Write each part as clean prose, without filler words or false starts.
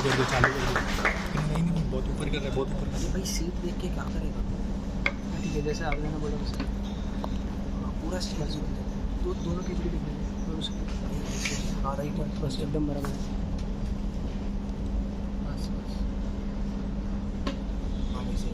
कर दे, चालू कर दे। नहीं बहुत ऊपर कर रहा है, बहुत ऊपर कर रहा है भाई। सीट देख के क्या करेगा? ठीक है, जैसे आपने ना बोला वैसे पूरा स्टेज दोनों की भी दिखेंगे और उसकी हाँ राइट है, फर्स्ट एकदम बराबर है। बस बस हाँ वैसे ही।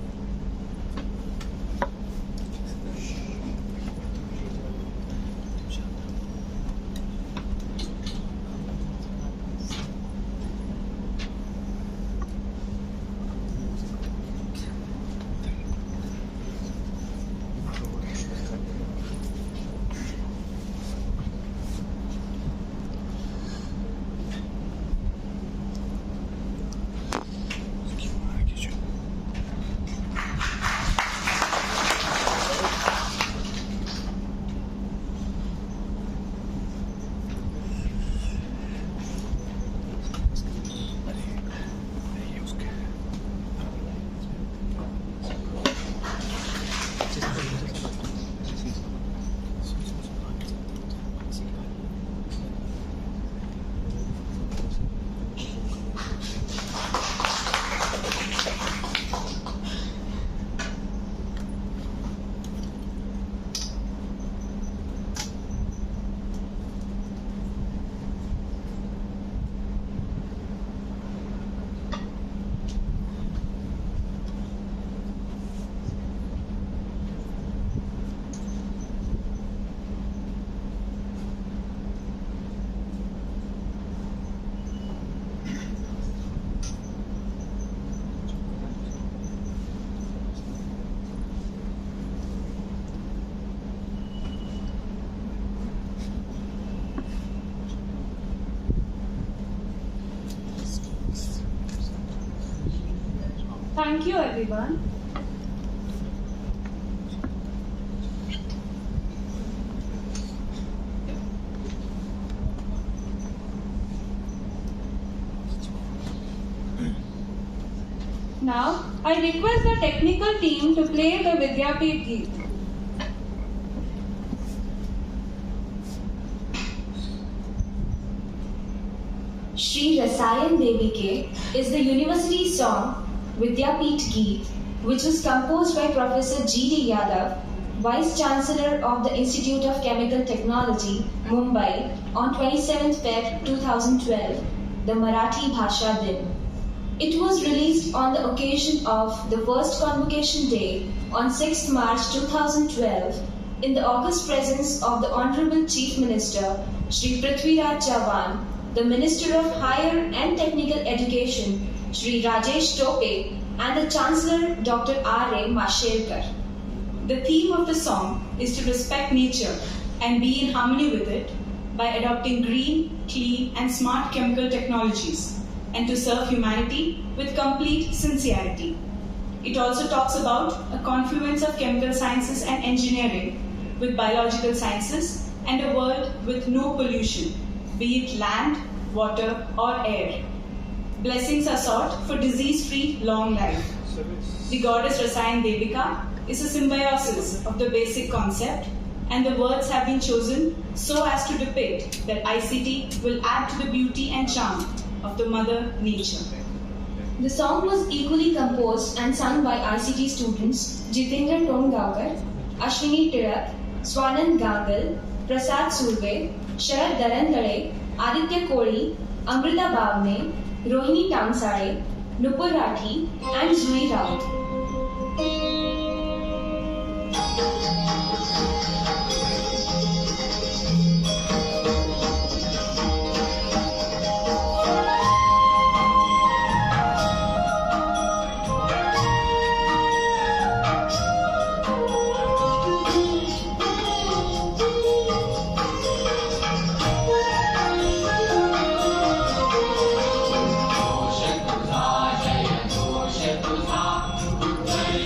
Thank you, everyone. Now, I request the technical team to play the Vidyapeeth Geet. Shri Rasayan Devi Ke is the university song Vidyapeeth Geet, which was composed by Professor G.D. Yadav, Vice Chancellor of the Institute of Chemical Technology, Mumbai, on 27th Feb 2012, the Marathi Bhasha Din. It was released on the occasion of the first Convocation Day on 6th March 2012 in the august presence of the Honorable Chief Minister, Shri Prithviraj Chavan, the Minister of Higher and Technical Education, Shri Rajesh Tope, and the Chancellor, Dr. R.A. Mashelkar. The theme of the song is to respect nature and be in harmony with it by adopting green, clean, and smart chemical technologies, and to serve humanity with complete sincerity. It also talks about a confluence of chemical sciences and engineering with biological sciences and a world with no pollution, be it land, water, or air. Blessings are sought for disease-free long life. The goddess Rasayan Devika is a symbiosis of the basic concept, and the words have been chosen so as to depict that ICT will add to the beauty and charm of the mother nature. The song was equally composed and sung by ICT students Jitendra Tongaonkar, Ashwini Tirak, Swanand Gangal, Prasad Surve, Sharad Darandale, Aditya Koli, Amrita Bhavne, Rohini Tangsare, Nupur Rathi, and Zui Raut.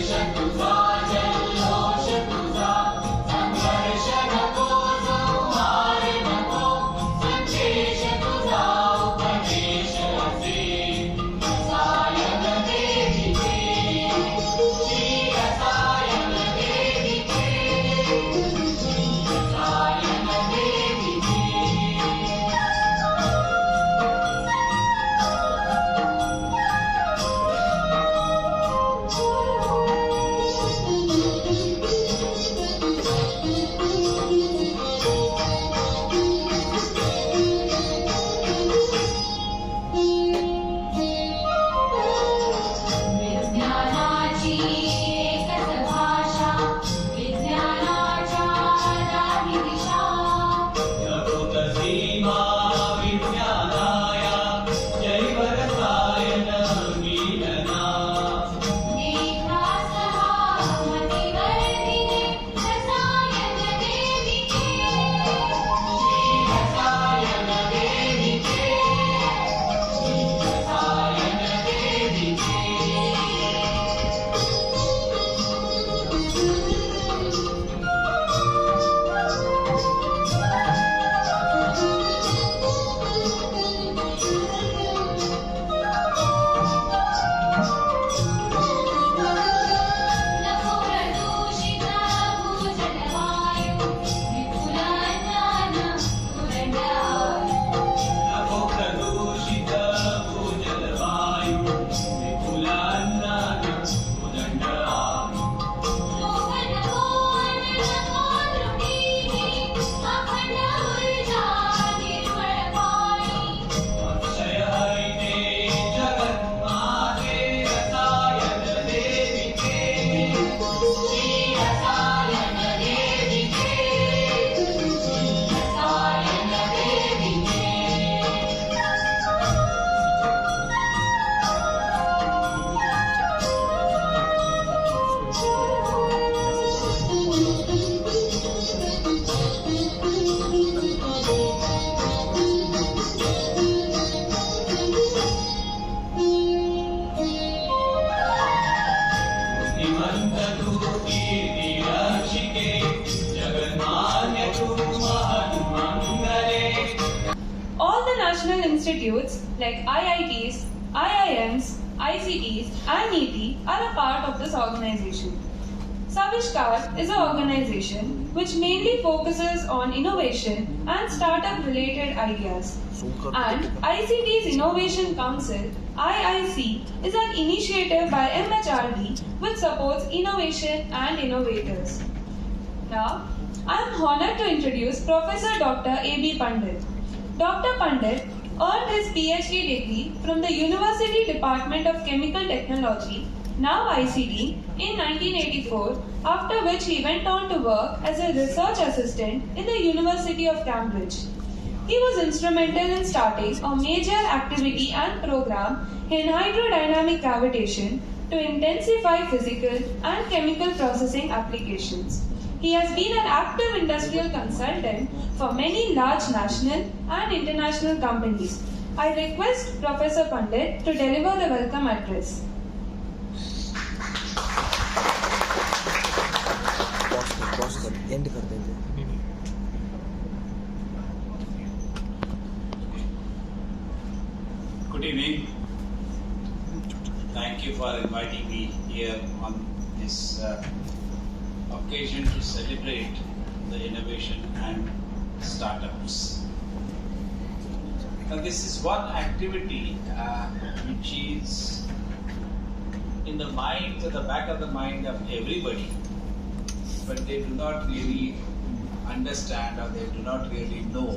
Shut institutes like IITs, IIMs, ICTs and NEET are a part of this organization. Savishkar is an organization which mainly focuses on innovation and startup related ideas. And ICT's Innovation Council IIC is an initiative by MHRD which supports innovation and innovators. Now, I am honored to introduce Professor Dr. A.B. Pandit. Dr. Pandit earned his PhD degree from the University Department of Chemical Technology, now ICT, in 1984, after which he went on to work as a research assistant in the University of Cambridge. He was instrumental in starting a major activity and program in hydrodynamic cavitation to intensify physical and chemical processing applications. He has been an active industrial consultant for many large national and international companies. I request Professor Pandit to deliver the welcome address. And कर देंगे. Good evening. Thank you for inviting me here on this occasion to celebrate the innovation and startups. Now, this is one activity which is in the mind, at the back of the mind of everybody, but they do not really understand or they do not really know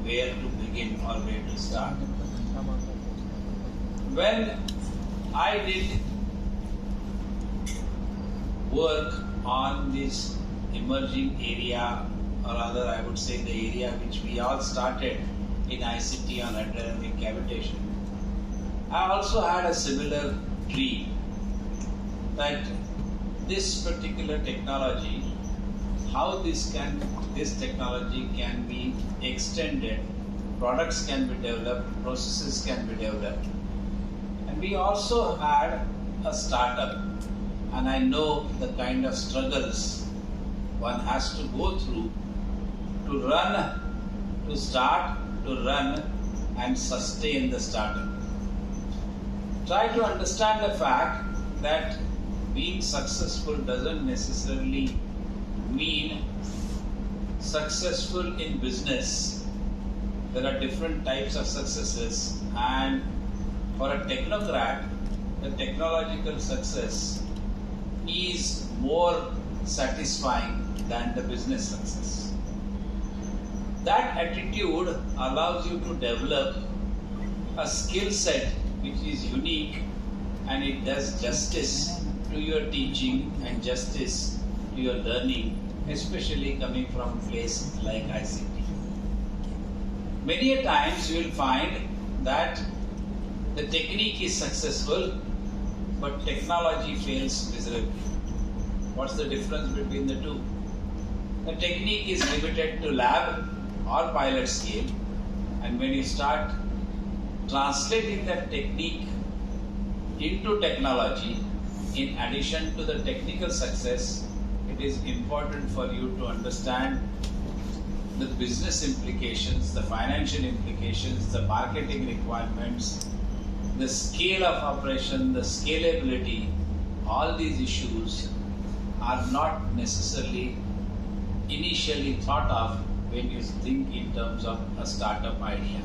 where to begin or where to start. When I did work on this emerging area, or rather I would say the area which we all started in ICT on hydrodynamic cavitation, I also had a similar dream that this particular technology, how this technology can be extended, products can be developed, processes can be developed. And we also had a startup, and I know the kind of struggles one has to go through to start, to run and sustain the startup. Try to understand the fact that being successful doesn't necessarily mean successful in business. There are different types of successes, and for a technocrat, the technological success is more satisfying than the business success. That attitude allows you to develop a skill set which is unique, and it does justice to your teaching and justice to your learning, especially coming from a place like ICT. Many a times you will find that the technique is successful, but technology fails miserably. What's the difference between the two? The technique is limited to lab or pilot scale, and when you start translating that technique into technology, in addition to the technical success, it is important for you to understand the business implications, the financial implications, the marketing requirements, the scale of operation, the scalability. All these issues are not necessarily initially thought of when you think in terms of a startup idea.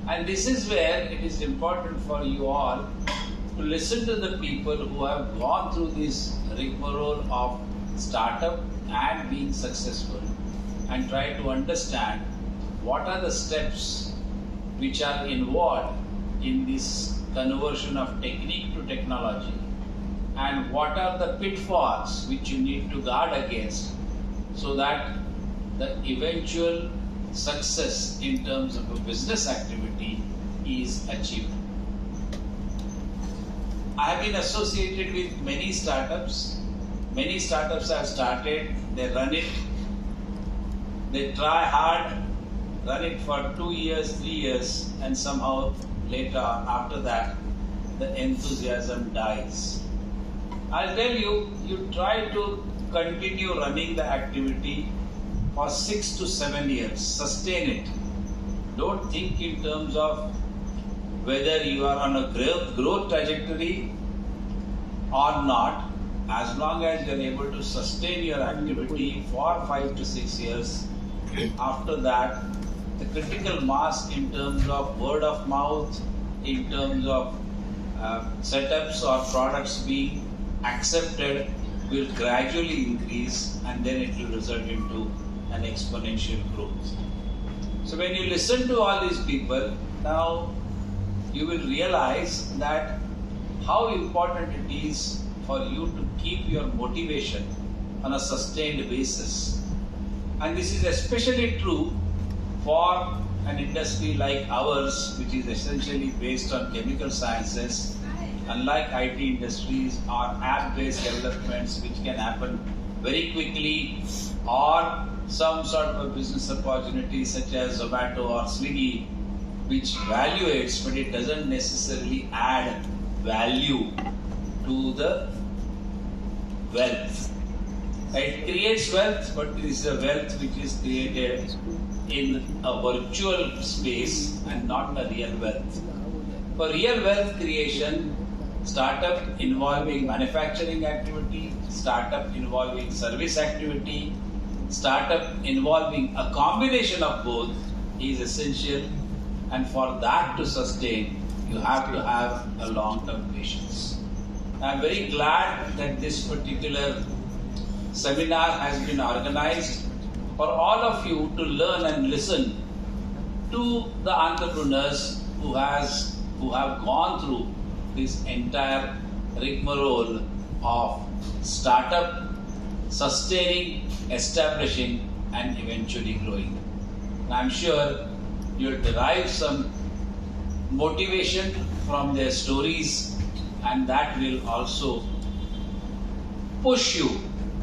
And this is where it is important for you all to listen to the people who have gone through this rigmarole of startup and being successful, and try to understand what are the steps which are involved in this conversion of technique to technology, and what are the pitfalls which you need to guard against so that the eventual success in terms of a business activity is achieved. I have been associated with many startups. Many startups have started, they run it, they try hard, run it for 2 years, 3 years, and somehow later, after that, the enthusiasm dies. I'll tell you, you try to continue running the activity for 6 to 7 years, sustain it, Don't think in terms of whether you are on a growth trajectory or not. As long as you are able to sustain your activity for 5 to 6 years, after that, the critical mass in terms of word of mouth, in terms of setups or products being accepted will gradually increase, and then it will result into an exponential growth. So when you listen to all these people, now you will realize that how important it is for you to keep your motivation on a sustained basis. And this is especially true for an industry like ours, which is essentially based on chemical sciences. Unlike IT industries or app-based developments, which can happen very quickly, or some sort of a business opportunity such as Zomato or Swiggy, which valuates, but it doesn't necessarily add value to the wealth. It creates wealth, but it is a wealth which is created in a virtual space and not a real wealth. For real wealth creation, startup involving manufacturing activity, startup involving service activity, startup involving a combination of both is essential, and for that to sustain, you have to have a long-term patience. I am very glad that this particular seminar has been organized for all of you to learn and listen to the entrepreneurs who have gone through this entire rigmarole of startup, sustaining, establishing, and eventually growing. And I'm sure you'll derive some motivation from their stories, and that will also push you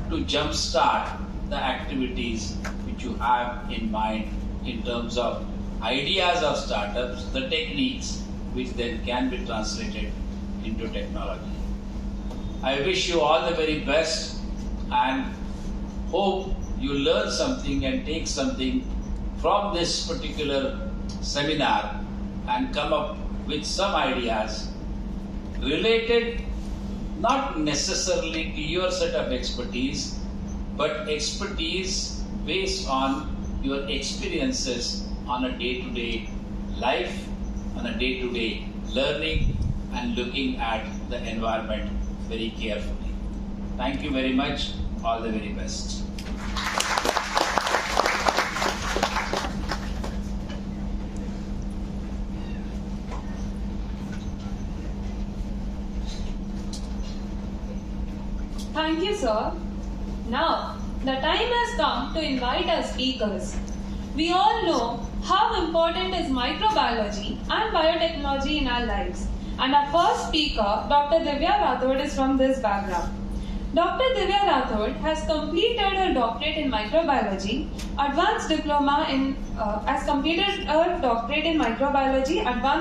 to jumpstart the activities which you have in mind in terms of ideas of startups, the techniques which then can be translated into technology. I wish you all the very best and hope you learn something and take something from this particular seminar and come up with some ideas related not necessarily to your set of expertise, but expertise based on your experiences on a day-to-day life, on a day-to-day learning, and looking at the environment very carefully. Thank you very much. All the very best. Thank you, sir. Now, the time has come to invite our speakers. We all know how important is microbiology and biotechnology in our lives. And our first speaker, Dr. Divya Rathod, is from this background. Dr. Divya Rathod has completed her doctorate in microbiology, advanced diploma in advanced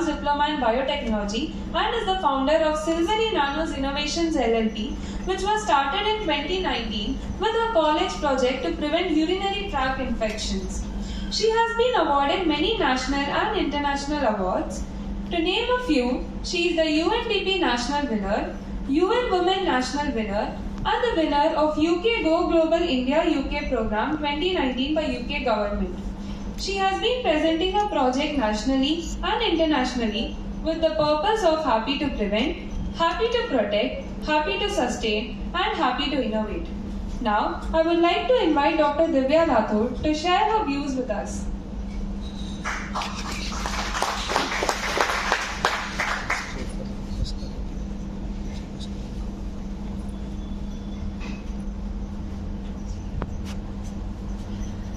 diploma in biotechnology, and is the founder of Silverynanos Innovations LLP, which was started in 2019 with a college project to prevent urinary tract infections. She has been awarded many national and international awards. To name a few, she is the UNDP National Winner, UN Women National Winner, and the winner of UK Go Global India UK Programme 2019 by UK Government. She has been presenting her project nationally and internationally with the purpose of happy to prevent, happy to protect, happy to sustain, and happy to innovate. Now, I would like to invite Dr. Divya Rathod to share her views with us.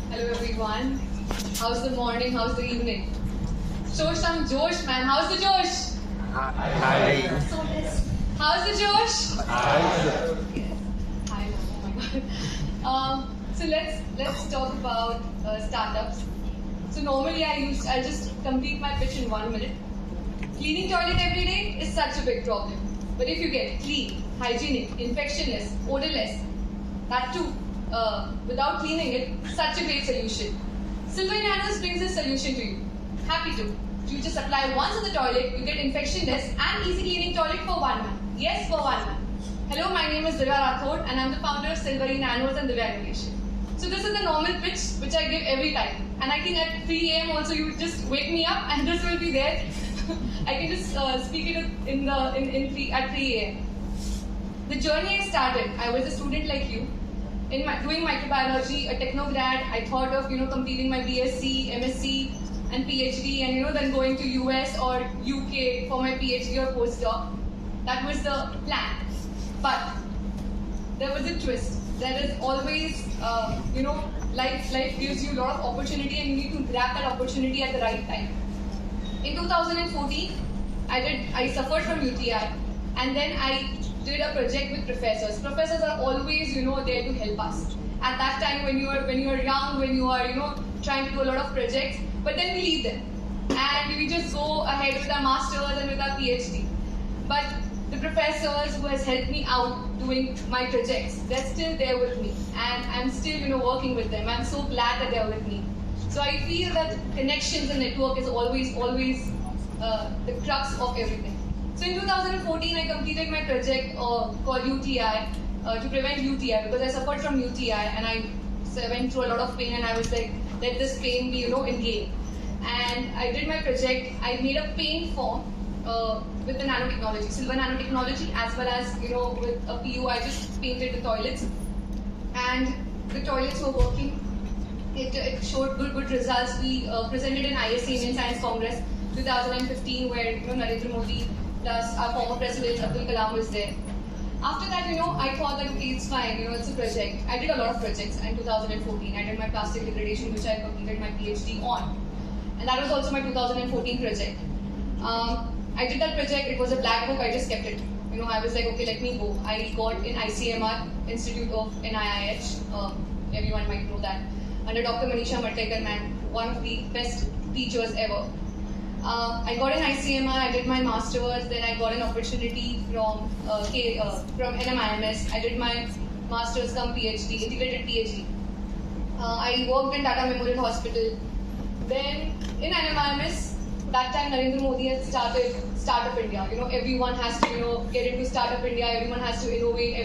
Hello everyone. How's the morning? How's the evening? Show some Josh, man. How's the Josh? Hi. How's the Josh? Hi. Hi. Oh my god. So let's talk about startups. So normally I just complete my pitch in 1 minute. Cleaning toilet every day is such a big problem. But if you get clean, hygienic, infectionless, odorless, that too, without cleaning it, such a great solution. Silverynanos brings a solution to you. Happy to. You just apply once on the toilet, you get infection test and easy cleaning toilet for 1 month. Yes, for 1 month. Hello, my name is Divya Rathod and I'm the founder of Silverynanos and Divya Rathod. So this is the normal pitch which I give every time. And I think at 3 a.m. also you just wake me up and this will be there. I can just speak it at 3 a.m. The journey I started, I was a student like you. Doing microbiology, a technograd, I thought of completing my BSc, MSc and PhD and then going to US or UK for my PhD or postdoc. That was the plan. But there was a twist. There is always, life gives you a lot of opportunity and you need to grab that opportunity at the right time. In 2014, I suffered from UTI and then I did a project with professors. Professors are always, there to help us. At that time, when you are young, when you are, trying to do a lot of projects, but then we leave them and we just go ahead with our masters and with our PhD. But the professors who has helped me out doing my projects, they're still there with me, and I'm still, working with them. I'm so glad that they're with me. So I feel that connections and network is always the crux of everything. So in 2014, I completed my project called UTI to prevent UTI because I suffered from UTI and I went through a lot of pain and I was like, let this pain be, in gain. And I did my project. I made a paint form with the nanotechnology, silver nanotechnology, as well as, with a PU, I just painted the toilets. And the toilets were working. It showed good results. We presented in ISC, Indian Science Congress 2015, where Narendra Modi plus our former president Abdul Kalam was there. After that, I thought that okay, it's fine, it's a project. I did a lot of projects in 2014. I did my plastic degradation, which I completed my PhD on. And that was also my 2014 project. I did that project, it was a black book, I just kept it. I was like, okay, let me go. I got in ICMR, Institute of NIIH, everyone might know that, under Dr. Manisha Mattekar, man, one of the best teachers ever. I got an ICMR, I did my master's, then I got an opportunity from NMIMS. I did my master's come PhD, integrated PhD. I worked in Tata Memorial Hospital. Then in NMIMS, that time Narendra Modi had started Startup India. Everyone has to get into Startup India, everyone has to innovate,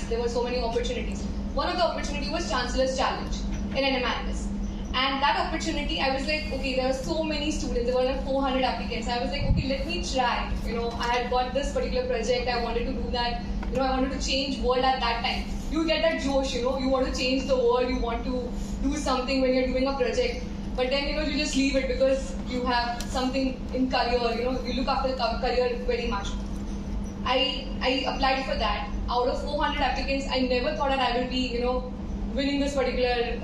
there were so many opportunities. One of the opportunities was Chancellor's Challenge in NMIMS. And that opportunity, I was like, okay, there were so many students, there were like 400 applicants. I was like, okay, let me try. I had got this particular project, I wanted to do that. I wanted to change world at that time. You get that josh, you want to change the world, you want to do something when you're doing a project. But then, you just leave it because you have something in career, you look after the career very much. I applied for that. Out of 400 applicants, I never thought that I would be, winning this particular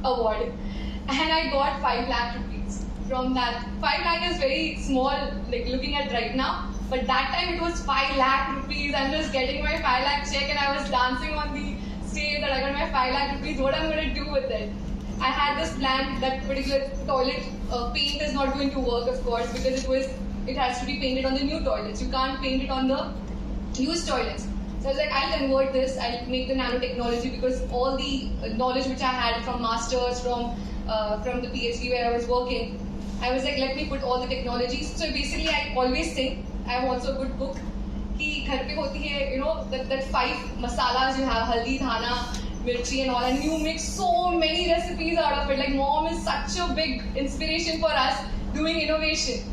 award, and I got 5 lakh rupees from that. 5 lakh is very small, like looking at right now, but that time it was 5 lakh rupees. I'm just getting my 5 lakh check and I was dancing on the stage that I got my 5 lakh rupees. What I'm going to do with it? I had this plan that particular toilet paint is not going to work, of course, because it has to be painted on the new toilets. You can't paint it on the used toilets. So I was like, I'll convert this, I'll make the nanotechnology, because all the knowledge which I had from masters, from the PhD where I was working, I was like, let me put all the technologies. So basically, I always think, I have also a good book, कि घर पे होती है, that 5 masalas you have, haldi, dhana, mirchi and all, and you make so many recipes out of it. Like mom is such a big inspiration for us doing innovation.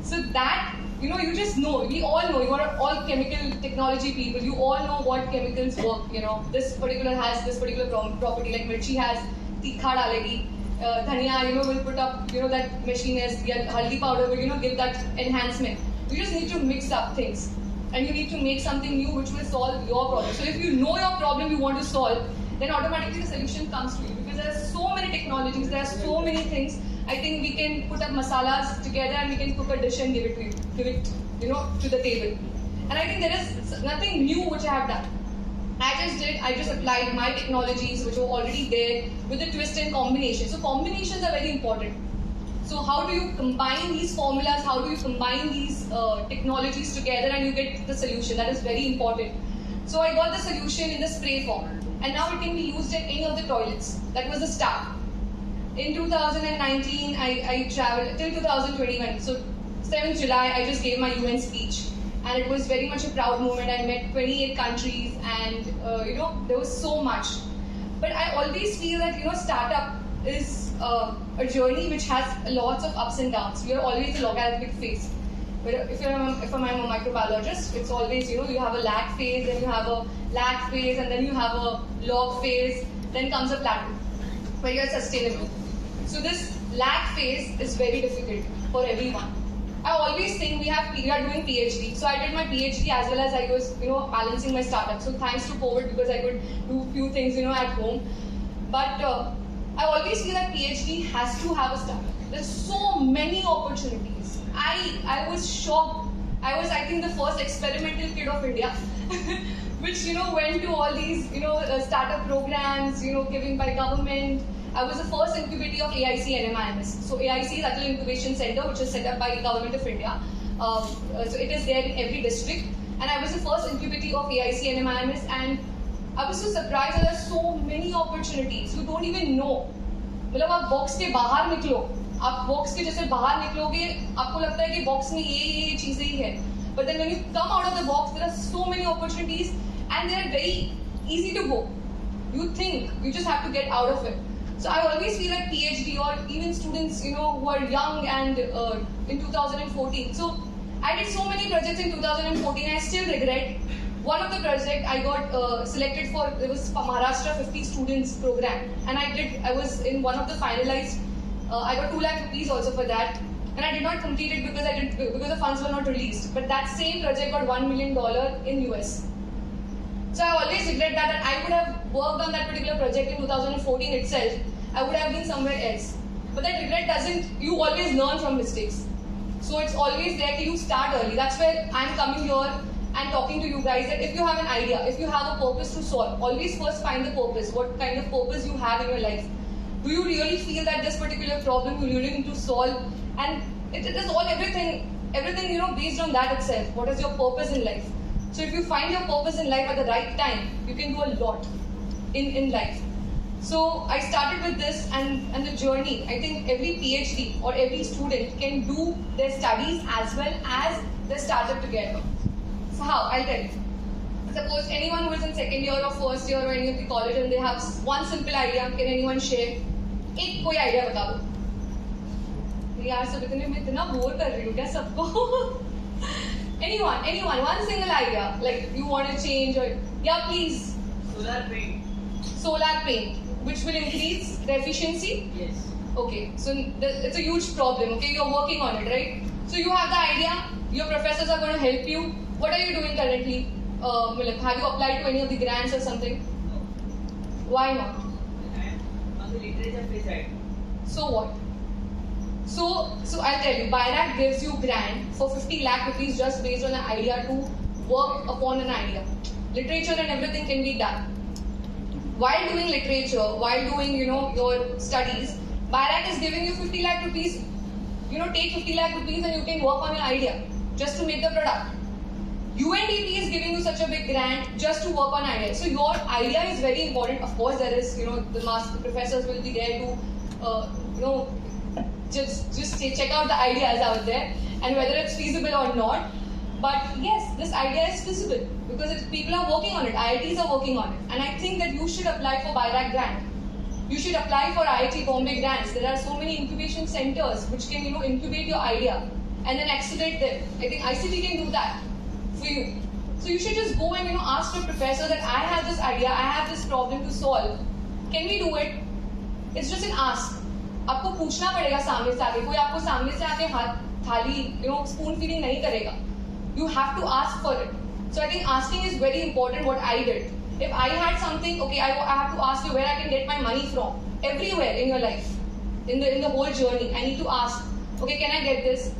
So that, you just know, we all know, you are all chemical technology people, you all know what chemicals work, this particular has this particular property, like mirchi has tikha dalegi, dhania, will put up, that machine has, haldi powder will, give that enhancement. You just need to mix up things, and you need to make something new which will solve your problem. So if you know your problem you want to solve, then automatically the solution comes to you, because there are so many technologies, there are so many things. I think we can put up masalas together and we can cook a dish and give it to you, to the table. And I think there is nothing new which I have done. I just applied my technologies which were already there with a twist and combination. So combinations are very important. So how do you combine these formulas, how do you combine these technologies together and you get the solution? That is very important. So I got the solution in the spray form. And now it can be used in any of the toilets. That was the start. In 2019, I traveled till 2021. So 7th July, I just gave my UN speech, and it was very much a proud moment. I met 28 countries, and there was so much. But I always feel that startup is a journey which has lots of ups and downs. We are always a logarithmic phase. But if I'm a microbiologist, it's always you have a lag phase, then you have a lag phase, and then you have a log phase. Then comes a plateau where you are sustainable. So this lag phase is very difficult for everyone. I always think we are doing PhD. So I did my PhD as well as I was balancing my startup. So thanks to COVID, because I could do few things at home. But I always feel that PhD has to have a startup. There's so many opportunities. I was shocked. I think the first experimental kid of India, which went to all these startup programs given by government. I was the first incubatee of AIC and MIMS. So AIC is Atal Incubation Center, which is set up by the Government of India. So it is there in every district. And I was the first incubatee of AIC and MIMS, and I was so surprised that there are so many opportunities. You don't even know. मतलब आप box के बाहर निकलो, आप box के जैसे बाहर निकलोगे, आपको लगता है कि बॉक्स में ये चीजें ही है. But then when you come out of the box, there are so many opportunities, and they are very easy to go. You think, you just have to get out of it. So I always feel like PhD or even students, who are young and in 2014. So I did so many projects in 2014. I still regret. One of the projects I got selected for, it was Maharashtra 50 students program, and I was in one of the finalized. I got 2 lakh rupees also for that, and I did not complete it because the funds were not released. But that same project got $1 million in US. So I always regret that I would have worked on that particular project in 2014 itself. I would have been somewhere else. But that regret doesn't, you always learn from mistakes. So it's always there, you start early. That's where I'm coming here and talking to you guys, that if you have an idea, if you have a purpose to solve, always first find the purpose. What kind of purpose you have in your life. Do you really feel that this particular problem you really need to solve? And it is all everything based on that itself. What is your purpose in life? So if you find your purpose in life at the right time, you can do a lot in life. So I started with this and the journey. I think every PhD or every student can do their studies as well as their startup together. So how? I'll tell you. Suppose anyone who is in second year or first year or any of the college and they have one simple idea, can anyone share? एक कोई idea बता दो. यार सब इतना bore कर रही हूँ क्या सबको? Anyone, one single idea, like you want to change or yeah, please. Solar paint, which will increase the efficiency. Yes. Okay, so it's a huge problem. Okay, you're working on it, right? So you have the idea. Your professors are going to help you. What are you doing currently? Have you applied to any of the grants or something? No. Why not? I'm on the literature page right now. So what? So I'll tell you, BIRAC gives you grant for 50 lakh rupees just based on an idea to work upon an idea. Literature and everything can be done. While doing literature, while doing your studies, BIRAC is giving you 50 lakh rupees. Take 50 lakh rupees and you can work on an idea just to make the product. UNDP is giving you such a big grant just to work on ideas. So your idea is very important. Of course, there is the master professors will be there to just check out the ideas out there and whether it's feasible or not. But yes, this idea is feasible because people are working on it. IITs are working on it, and I think that you should apply for BIRAC grant. You should apply for IIT Bombay grants. There are so many incubation centers which can incubate your idea and then accelerate them. I think ICT can do that for you. So you should just go and ask your professor that I have this idea, I have this problem to solve. Can we do it? It's just an ask. आपको पूछना पड़ेगा सामने से आके, कोई आपको सामने से आके हाथ थाली spoon feeding नहीं करेगा. You have to ask for it. So I think asking is very important. What I did, if I had something, okay, I have to ask you where I can get my money from. Everywhere in your life, in the whole journey, I need to ask. Okay, can I get this?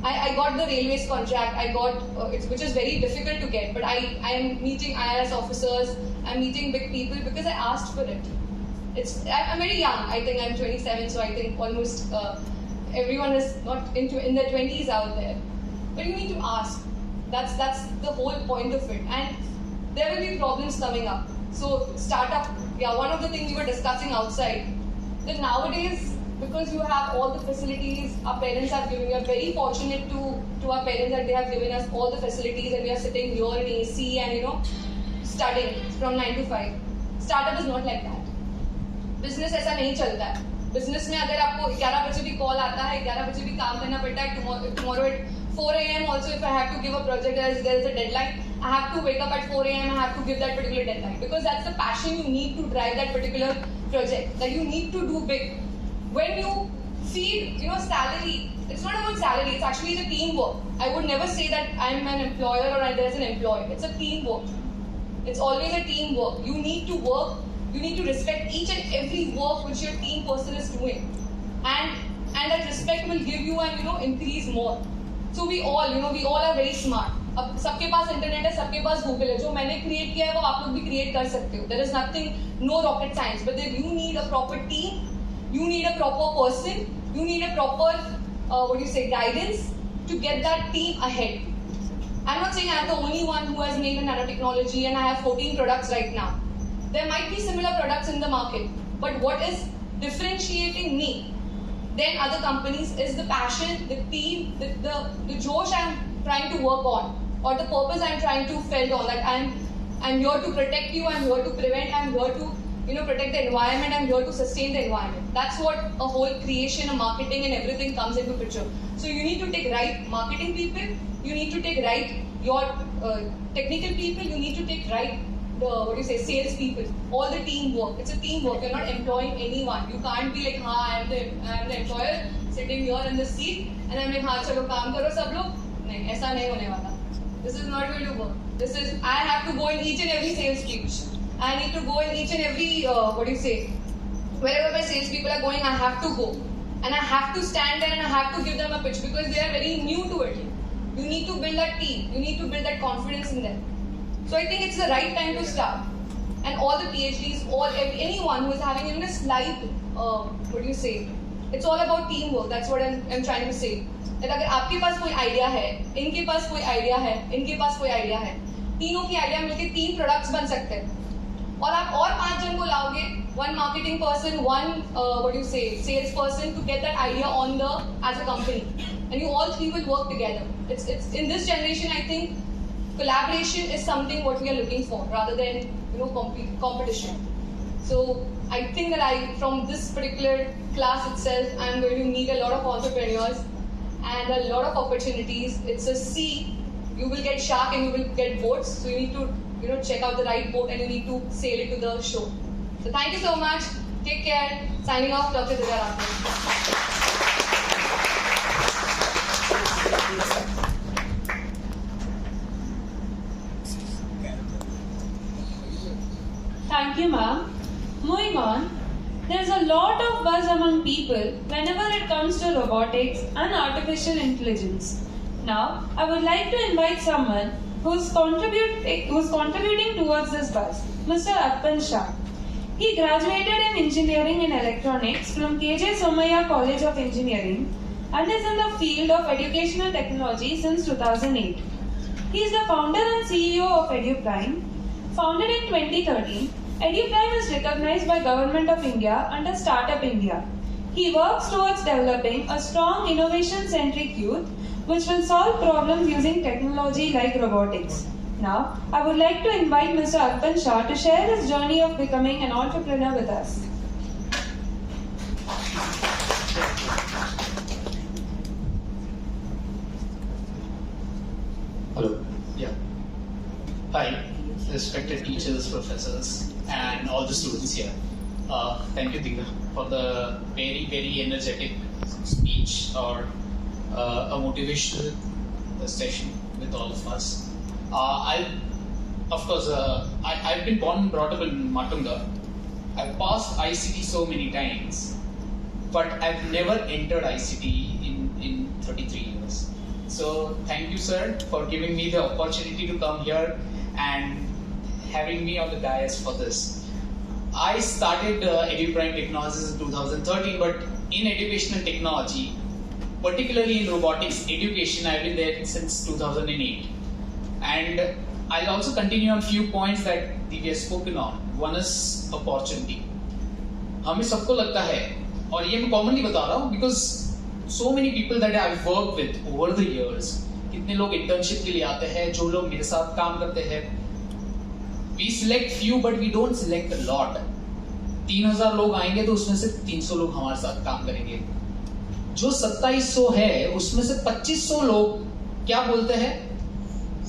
I got the railways contract. I got which is very difficult to get, but I am meeting IRS officers. I'm meeting big people because I asked for it. I'm very young. I think I'm 27, so I think almost everyone is not in their 20s out there. But you need to ask. That's the whole point of it. And there will be problems coming up. So startup, yeah, one of the things we were discussing outside, that nowadays because you have all the facilities our parents have given. We are very fortunate to our parents that they have given us all the facilities, and we are sitting here in AC and studying from 9 to 5. Startup is not like that. Business ऐसा नहीं चलता है. Business में अगर आपको 11 बजे भी call आता है, 11 बजे भी काम करना पड़ता है. Tomorrow at 4 a.m. also, if I have to give a project, there is a deadline, I have to wake up at 4 a.m. I have to give that particular deadline, because that's the passion you need to drive that particular project, that you need to do big. When you feed salary, it's not about salary, it's actually the teamwork. I would never say that I'm an employer or there's an employee. It's a teamwork. It's always a teamwork. You need to work, you need to respect each and every work which your team person is doing, and that respect will give you and increase more. So we all are very smart. अब सबके पास internet है, सबके पास Google है. जो मैंने create किया है वो आप लोग भी क्रिएट कर सकते हो. There is nothing, no rocket science, but then you need a proper team, you need a proper person, you need a proper guidance to get that team ahead. I'm not saying I'm the only one who has made a nanotechnology and I have 14 products right now. There might be similar products in the market, but what is differentiating me than other companies is the passion, the team, the josh I'm trying to work on, or the purpose I'm trying to felt on. That I'm here to protect you, I'm here to prevent, I'm here to protect the environment, I'm here to sustain the environment. That's what a whole creation, a marketing and everything comes into picture. So you need to take right marketing people, you need to take right your technical people, you need to take right sales people, all the teamwork. It's a teamwork. You're not employing anyone. You can't be like, I'm the employer sitting here in the seat and I'm like, chalo kaam karo sab log. Nahin, aisa nahi hone wala. This is not going to work. I have to go in each and every sales speech. I need to go in each and every, wherever my sales people are going, I have to go. And I have to stand there and I have to give them a pitch, because they are very new to it. You need to build that team. You need to build that confidence in them. So I think it's the right time to start. And all the PhDs, anyone who is having even a slight, it's all about teamwork. That's what I'm trying to say. That अगर आपके पास कोई idea है, इनके पास कोई idea है, इनके पास कोई idea है, तीनों की idea मिलके 3 products बन सकते हैं. और आप और 5 जन को लाओगे, 1 marketing person, 1 sales person, to get that idea as a company, and you all 3 will work together. It's in this generation, I think collaboration is something what we are looking for, rather than competition. So I think that from this particular class itself, I'm going to meet a lot of entrepreneurs and a lot of opportunities. It's a sea. You will get shark and you will get boats. So you need to check out the right boat and you need to sail it to the shore. So thank you so much. Take care. Signing off, Dr. Divya Rathod. Thank you, ma'am. Moving on, there's a lot of buzz among people whenever it comes to robotics and artificial intelligence. Now, I would like to invite someone who's contributing towards this buzz, Mr. Abhiyan Shah. He graduated in engineering and electronics from KJ Somaiya College of Engineering and is in the field of educational technology since 2008. He is the founder and CEO of EduPrime. Founded in 2013, EduPrime is recognized by Government of India under Startup India. He works towards developing a strong innovation-centric youth which will solve problems using technology like robotics. Now, I would like to invite Mr. Abhiyan Shah to share his journey of becoming an entrepreneur with us. Hello. Yeah. Hi, respected teachers, professors, and all the students here. Thank you, Divya, for the very, very energetic speech or a motivational session with all of us. I've been born and brought up in Matunga. I've passed ICT so many times, but I've never entered ICT in 33 years. So thank you, sir, for giving me the opportunity to come here and having me on the dais for this. I started EduPrime Technologies in 2013, but in educational technology, particularly in robotics education, I've been there since 2008. And I'll also continue on few points that Divya has spoken on. One is opportunity. हमें सबको लगता है और ये मैं commonly बता रहा हूँ because so many people that I work with over the years, कितने लोग इंटर्नशिप के लिए आते हैं, जो लोग मेरे साथ काम करते हैं, we select few but we don't select a lot. 3000 लोग आएंगे तो उसमें से 300 लोग हमारे साथ काम करेंगे। जो 2700 है उसमें से 2500 लोग क्या बोलते हैं,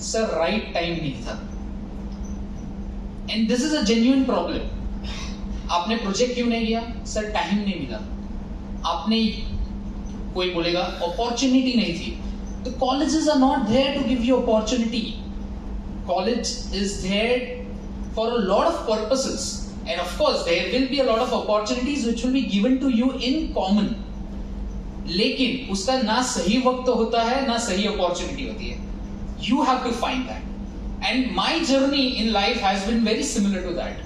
सर राइट टाइम नहीं था। And this is a genuine problem. आपने प्रोजेक्ट क्यों नहीं किया, सर टाइम नहीं मिला। आपने, कोई बोलेगा अपॉर्चुनिटी नहीं थी। The colleges are not there to give you opportunity. College is there for a lot of purposes, and of course there will be a lot of opportunities which will be given to you in common. लेकिन उसका ना सही वक्त होता है ना सही opportunity होती है. You have to find that. And my journey in life has been very similar to that.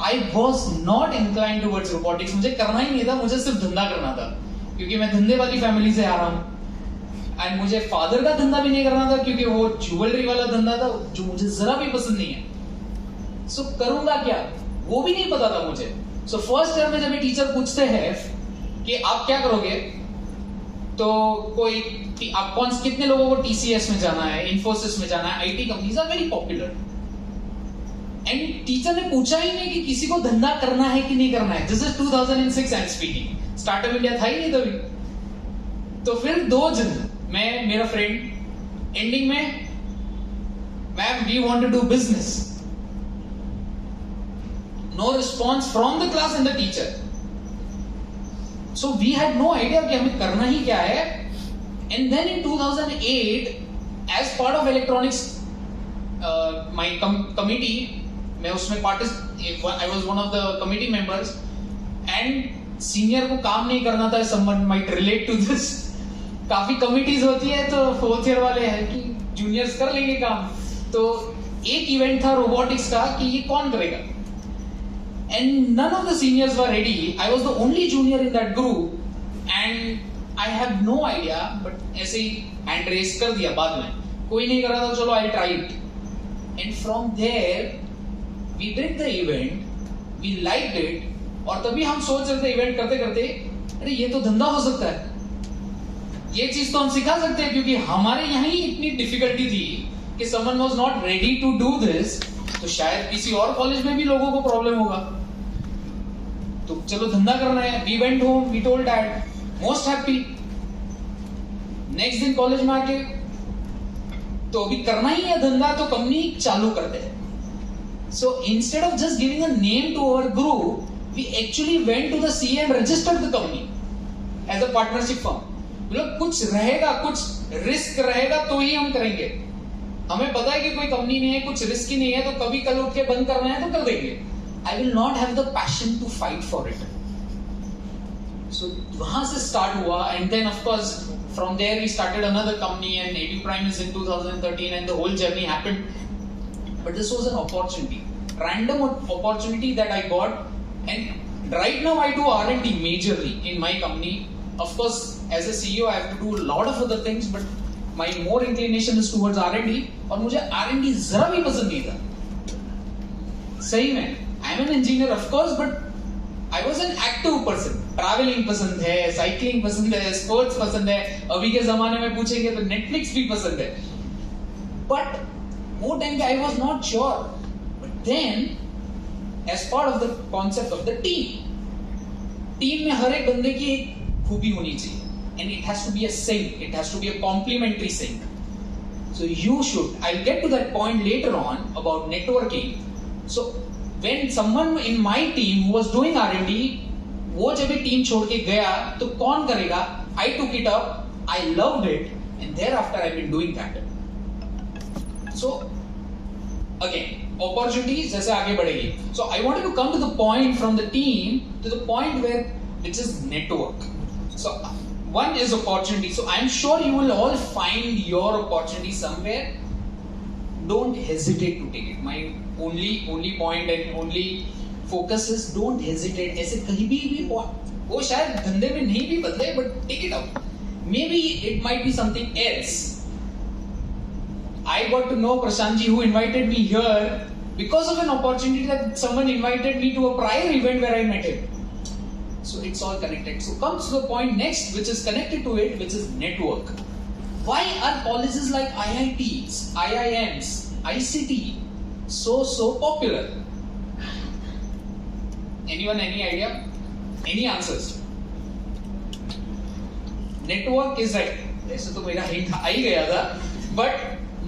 I was not inclined towards robotics. मुझे करना ही नहीं था, मुझे सिर्फ धंधा करना था, क्योंकि मैं धंधे वाली फैमिली से आ रहा हूँ. एंड मुझे फादर का धंधा भी नहीं करना था क्योंकि वो ज्वेलरी वाला धंधा था जो मुझे जरा भी पसंद नहीं है. सो करूंगा क्या वो भी नहीं पता था मुझे. सो फर्स्ट ईयर में जब टीचर पूछते हैं कि आप क्या करोगे, तो कोई आप कितने लोगों को टीसीएस में जाना है, इन्फोसिस में जाना है, IT companies are very popular. And teacher ने पूछा ही नहीं कि किसी को धंधा करना है कि नहीं करना है. This is 2006 I am speaking. Startup India था ही नहीं तभी. तो फिर 2 जन, मैं मेरा फ्रेंड, एंडिंग में ma'am we want to do business. No response from the class and the teacher. So we had no idea कि हमें करना ही क्या है. And then in 2008 as part of electronics my committee, मैं उसमें I was one of the committee members. And senior को काम नहीं करना था, someone might relate to this. काफी कमिटीज होती है तो 4th ईयर वाले हैं कि जूनियर्स कर लेंगे काम. तो एक इवेंट था रोबोटिक्स का कि ये कौन करेगा. And none of the seniors were ready. I was the only junior in that group and I have no idea. But ऐसे ही हैंड रेस कर दिया. बाद में कोई नहीं कर रहा था, चलो I try it. And from there we did the event, we liked it. और तभी हम सोच रहे थे इवेंट करते करते, अरे ये तो धंधा हो सकता है, ये चीज तो हम सिखा सकते हैं. क्योंकि हमारे यहाँ ही इतनी डिफिकल्टी थी कि someone was not ready to do this, तो शायद किसी और कॉलेज में भी लोगों को प्रॉब्लम होगा. तो चलो धंधा करना है. We went home, we told dad, most happy. Next दिन कॉलेज में आके, तो अभी करना ही है धंधा, तो कंपनी चालू करते हैं. So instead of just giving a name to our group, we actually went to the CA and registered the company as a partnership firm. मतलब कुछ रहेगा, कुछ रिस्क रहेगा तो ही हम करेंगे. हमें पता है कि कोई कंपनी नहीं है, कुछ रिस्क ही नहीं है, तो कभी कल उठ के बंद करना है तो कर देंगे. I will not have the passion to fight for it. So वहां से स्टार्ट हुआ. And then of course from there we started another company and ad prime is in 2013 and the whole journey happened. But this was an opportunity, random opportunity that I got. And right now I do R&D majorly in my company. Of course, as a CEO, I have to do a lot of other things, but my more inclination is towards R&D. और मुझे R&D जरा भी पसंद नहीं था. सही में, I'm an engineer of course, but I was an active person. Traveling पसंद है, cycling पसंद है, sports पसंद है. अभी के जमाने में पूछेंगे तो Netflix भी पसंद है. But वो टाइम पे I was not sure. But then, as part of the concept of the team में हर एक बंदे की एक खूबी होनी चाहिए. And it has to be a sync. It has to be a complementary sync. So you should. I'll get to that point later on about networking. So when someone in my team who was doing R&D, वो जब एक team छोड़ के गया तो कौन करेगा? I took it up. I loved it, and thereafter I've been doing that. So again, opportunities जैसे आगे बढ़ेगी. So I wanted to come to the point from the team to the point where which is network. So one is opportunity. So I'm sure you will all find your opportunity somewhere. Don't hesitate to take it. My only point and only focus is don't hesitate. ऐसे कहीं भी वो शायद धंधे में नहीं भी बदले, but take it up. Maybe it might be something else. I got to know Prashant ji, who invited me here because of an opportunity that someone invited me to a prior event where I met him. So it's all connected. So comes to the point next, which is connected to it, which is network. Why are colleges like IITs, IIMs, ICT so popular? Anyone, any idea? Any answers? Network is right. वैसे तो मेरा hint आ ही गया था, but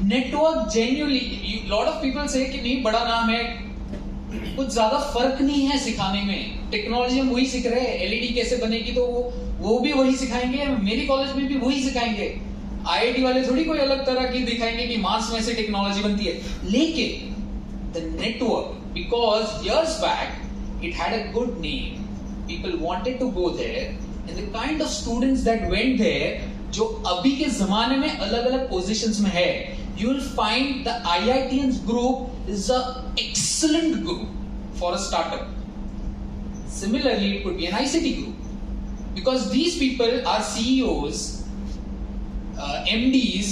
network genuinely, lot of people say कि नहीं बड़ा नाम है, कुछ ज्यादा फर्क नहीं है सिखाने में. टेक्नोलॉजी हम वही सीख रहे हैं. एलईडी कैसे बनेगी तो वो भी वही सिखाएंगे. मेरी कॉलेज में भी वही सिखाएंगे. आईआईटी वाले थोड़ी कोई अलग तरह की दिखाएंगे कि मार्स में से टेक्नोलॉजी बनती है. लेकिन the network, because years back it had a good name, people wanted to go there, and the kind of students that went there, जो अभी के जमाने में अलग-अलग positions में है, you will find the IITians group is a excellent group for a startup. Similarly, it could be an ICT group, because these people are CEOs, MDs,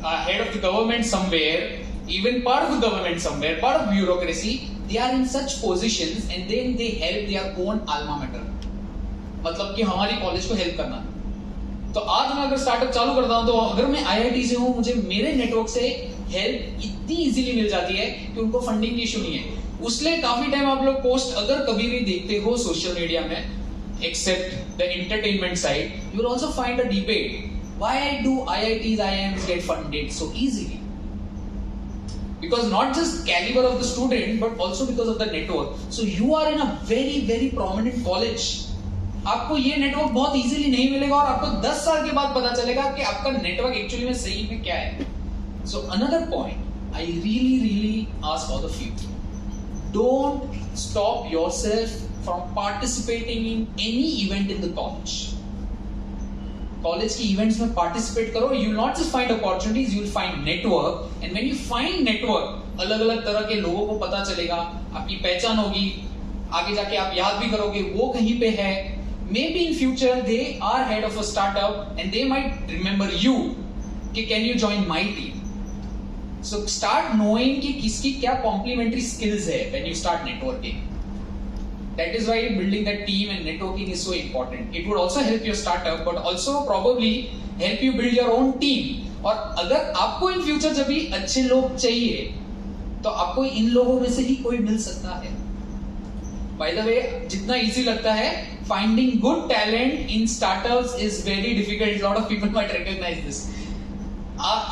head of the government somewhere, even part of the government somewhere, part of bureaucracy. They are in such positions, and then they help their own alma mater. मतलब कि हमारी college को help करना. तो आज मैं अगर startup चालू करता हूं, तो अगर मैं आईआईटी से हूं, मुझे मेरे नेटवर्क से हेल्प इतनी इजीली मिल जाती है कि उनको फंडिंग की इशू नहीं है. उसलिए काफी टाइम आप लोग पोस्ट अगर कभी भी देखते हो सोशल मीडिया में, except the entertainment side, you will also find a debate. Why do IITs, IIMs get funded so easily? Because not just caliber of the student, but also because of the network. So you are in a very, very prominent college. आपको ये network बहुत easily नहीं मिलेगा, और आपको 10 साल के बाद पता चलेगा कि आपका नेटवर्क एक्चुअली में सही में क्या है. So another point, I really ask all of you, don't stop yourself from participating in any event in the college. College की events में participate करो. You will not just find opportunities, you will find network. And when you find network, अलग-अलग तरह के लोगों को पता चलेगा, आपकी पहचान होगी, आगे जाके आप याद भी करोगे वो कहीं पे है. Maybe in future they are head of a startup and they might remember you कि can you join my team. So start knowing कि किसकी क्या complementary skills है when you start networking. That is why building that team and networking is so important. It would also help your startup, but also probably help you build your own team. और अगर आपको in future जब भी अच्छे लोग चाहिए, तो आपको इन लोगों में से ही कोई मिल सकता है. By the way, जितना easy लगता है, finding good talent in startups is very difficult. A lot of people might recognize this.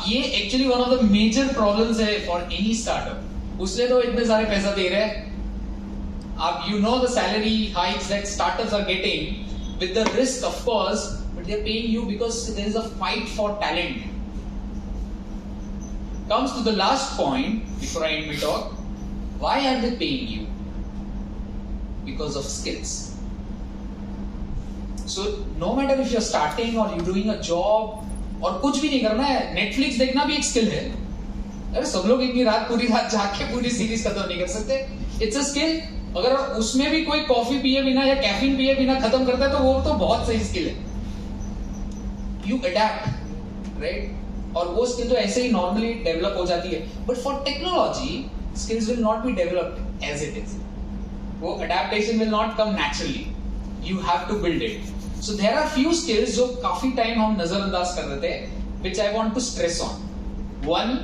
ये actually one of the major problems है for any startup. उसने तो इतने सारे पैसा दे रहे हैं. You know the salary hikes that startups are getting, with the risk of course, but they are paying you because there is a fight for talent. Comes to the last point before I end my talk. Why are they paying you? Because of skills. So no matter if you're starting or you're doing a job और कुछ भी नहीं करना है, Netflix देखना भी एक skill है. अरे सब लोग इतनी रात पूरी रात जाग के पूरी सीरीज खत्म नहीं कर सकते. It's a skill. अगर उसमें भी कोई कॉफी पिए बिना या कैफीन पिए बिना खत्म करता है, तो वो तो बहुत सही स्किल है. You adapt, right? और वो स्किल तो ऐसे ही नॉर्मली डेवलप हो जाती है. But for technology, skills will not be developed as it is. वो adaptation will not come naturally. You have to build it. So there are few skills जो काफी टाइम हम नजरअंदाज कर रहे थे, which I want to stress on. One,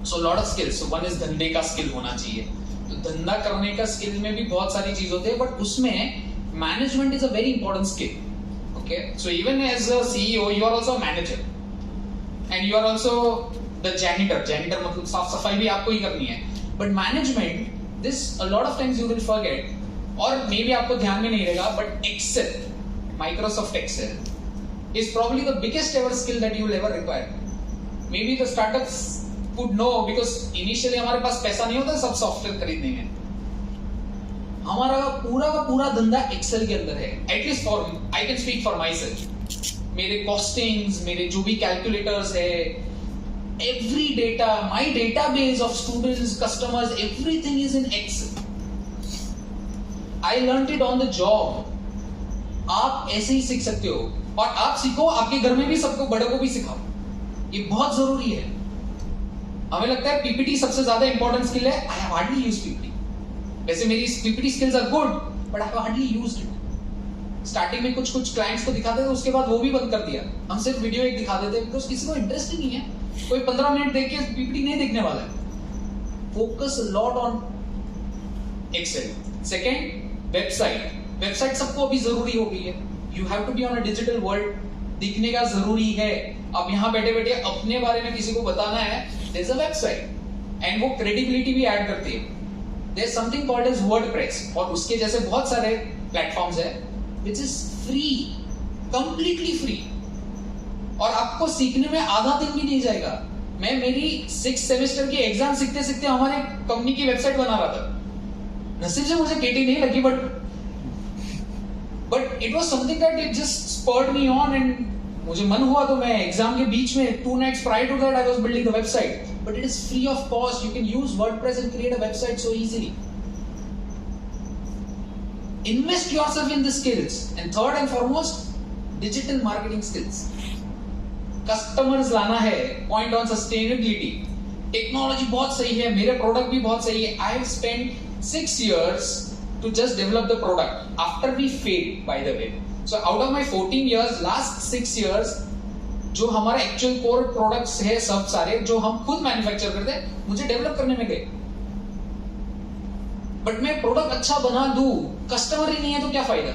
so lot of skills. So one is धंधे का स्किल होना चाहिए. तो धंधा करने का स्किल में भी बहुत सारी चीज होती है, बट उसमें management is a very important skill. Okay, so even as a CEO you are also manager, and you are also the janitor. Janitor मतलब साफ सफाई भी आपको ही करनी है. But management, this a lot of times you will forget, और maybe आपको ध्यान में नहीं रहेगा, but Excel, Microsoft Excel is probably the biggest ever skill that you will ever require. May be the startups could know, because initially हमारे पास पैसा नहीं होता सब सॉफ्टवेयर खरीदने में. हमारा पूरा का पूरा धंधा एक्सेल के अंदर है. At least for I can speak for myself. मेरे कॉस्टिंग्स, मेरे जो भी कैलकुलेटर्स है, every data, my database of students, customers, everything is in Excel. I learned it on the job. आप ऐसे ही सीख सकते हो, और आप सीखो, आपके घर में भी सबको, बड़ों को भी सिखाओ. ये बहुत जरूरी है. हमें लगता है पीपीटी सबसे ज्यादा इंपॉर्टेंट स्किल है. I have hardly used PPT. वैसे मेरी PPT skills are good, but I have hardly used it. Starting में कुछ क्लाइंट्स को दिखाते थे, उसके बाद वो भी बंद कर दिया. हम सिर्फ वीडियो एक दिखा देते बिकॉज किसी को इंटरेस्ट ही नहीं है. कोई 15 मिनट देख के पीपीटी नहीं देखने वाला है. Focus lot on Excel. Second, website सबको अभी जरूरी हो गई है. You have to be on a digital world. दिखने का जरूरी है. अब यहाँ बैठे बैठे अपने बारे में किसी को बताना है, there is a website and वो क्रेडिबिलिटी भी ऐड करती है. There is something called as WordPress और उसके जैसे बहुत सारे प्लेटफॉर्म्स है which is free, completely free. और आपको सीखने में आधा दिन भी नहीं जाएगा. मैं मेरी 6th सेमेस्टर की एग्जाम सीखते सीखते हमारे कंपनी की वेबसाइट बना रहा था. नसीब से मुझे केटी नहीं लगी, but it was something that it just spurred me on and मुझे मन हुआ तो मैं एग्जाम के बीच में 2 nights prior to that I was building the website. But it is free of cost. You can use WordPress and create a website so easily. Invest yourself in the skills. And third and foremost, digital marketing skills. Customers लाना है. Point on sustainability. Technology बहुत सही है. मेरे product भी बहुत सही है. I have spent 6 years to just develop the product. After we failed, by the way. So out of my 14 years, last 6 years, जो हमारा एक्चुअल कोर प्रोडक्ट्स है सब सारे जो हम खुद मैन्युफैक्चर करते हैं, मुझे डेवलप करने में गए. बट मैं प्रोडक्ट अच्छा बना दूं, कस्टमर ही नहीं है तो क्या फायदा.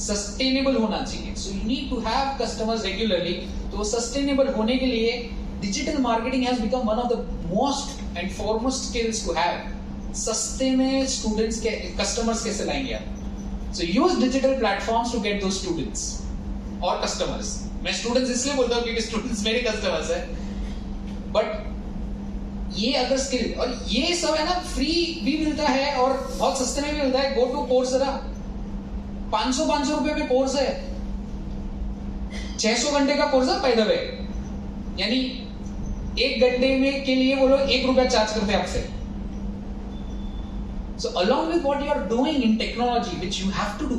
सस्टेनेबल होना चाहिए. So you need to have customers regularly. तो सस्टेनेबल होने के लिए digital marketing has become one of the most and foremost skills to have. सस्ते में स्टूडेंट्स के कस्टमर्स कैसे लाएंगे आप. So use digital platforms to get those students or customers. मैं students इसलिए बोलता हूँ क्योंकि students मेरे customers हैं. But ये अगर skill और ये सब है ना, फ्री भी मिलता है और बहुत सस्ते में भी मिलता है. Go to Coursera. 500 रुपए में कोर्स है. 600 घंटे का कोर्स है by the way. यानी 1 घंटे में के लिए वो लोग 1 रुपया चार्ज करते हैं आपसे. So along with what you are doing in technology, which you have to do,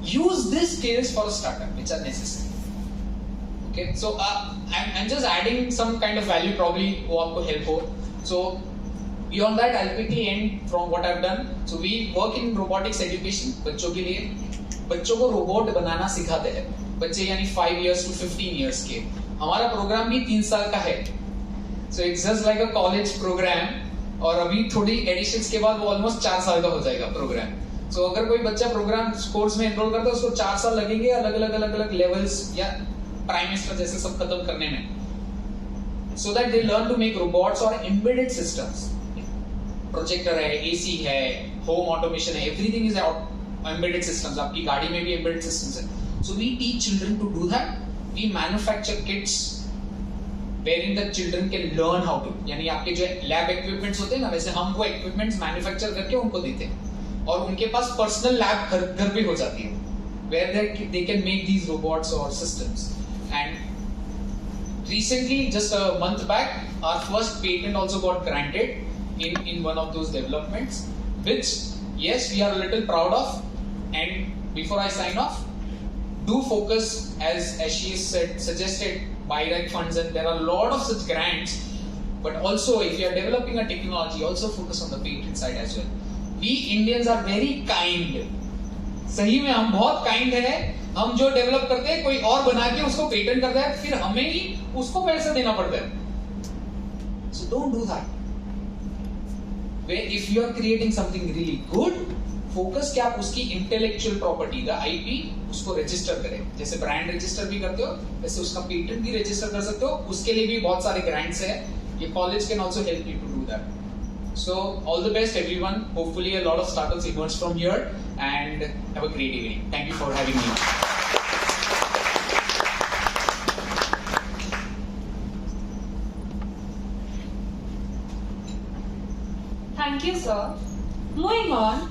use these skills for a startup, which are necessary. Okay, so I'm just adding some kind of value, probably वो आपको help हो. So beyond that, I'll quickly end from what I've done. So we work in robotics education. बच्चों के लिए बच्चों को robot बनाना सिखाते हैं. बच्चे यानी 5 years to 15 years के. हमारा प्रोग्राम भी 3 साल का है. So it's just like a college program. और अभी थोड़ी एडिशंस के बाद वो ऑलमोस्ट 4 साल का हो जाएगा प्रोग्राम. सो अगर कोई बच्चा प्रोग्राम कोर्स में एनरोल करता है उसको 4 साल लगेंगे अलग अलग लेवल्स या प्राइमेस्टर जैसे सब खत्म करने में. So that they learn to make robots और एम्बेडेड सिस्टम्स. प्रोजेक्टर है, एसी है, होम ऑटोमेशन है, एवरीथिंग इज एम्बेडेड सिस्टम्स. आपकी गाड़ी में भी एम्बेडेड सिस्टम्स है. So we teach children to do that. We manufacture kits wherein the children can learn how to. यानी आपके जो लैब इक्विपमेंट्स होते हैं ना, वैसे हम वो इक्विपमेंट्स मैन्युफैक्चर करके उनको देते हैं और उनके पास पर्सनल लैब घर पे हो जाती है where they can make these robots or systems. And recently, just a month back, our first patent also got granted in one of those developments, which yes, we are a little proud of. And before I sign off, do focus as she suggested, buy direct funds, and there are a lot of such grants. But also, if you are developing a technology, also focus on the patent side as well. We Indians are very kind. सही में हम बहुत kind है. हम जो develop करते हैं कोई और बना के उसको पेटेंट करता है, फिर हमें ही उसको पैसा देना पड़ता है. So don't do that. Where if you are creating something really good, focus कि आप उसकी इंटेलेक्चुअल प्रॉपर्टी द आईपी उसको रजिस्टर करें. जैसे ब्रांड रजिस्टर भी करते हो वैसे उसका पेटेंट भी रजिस्टर कर सकते हो. उसके लिए भी बहुत सारे ग्रांट्स हैं. ये college can also help you to do that. So all the best everyone. Hopefully a lot of startups emerge from here and have a great evening. Thank you for having me. Thank you, sir. Moving on.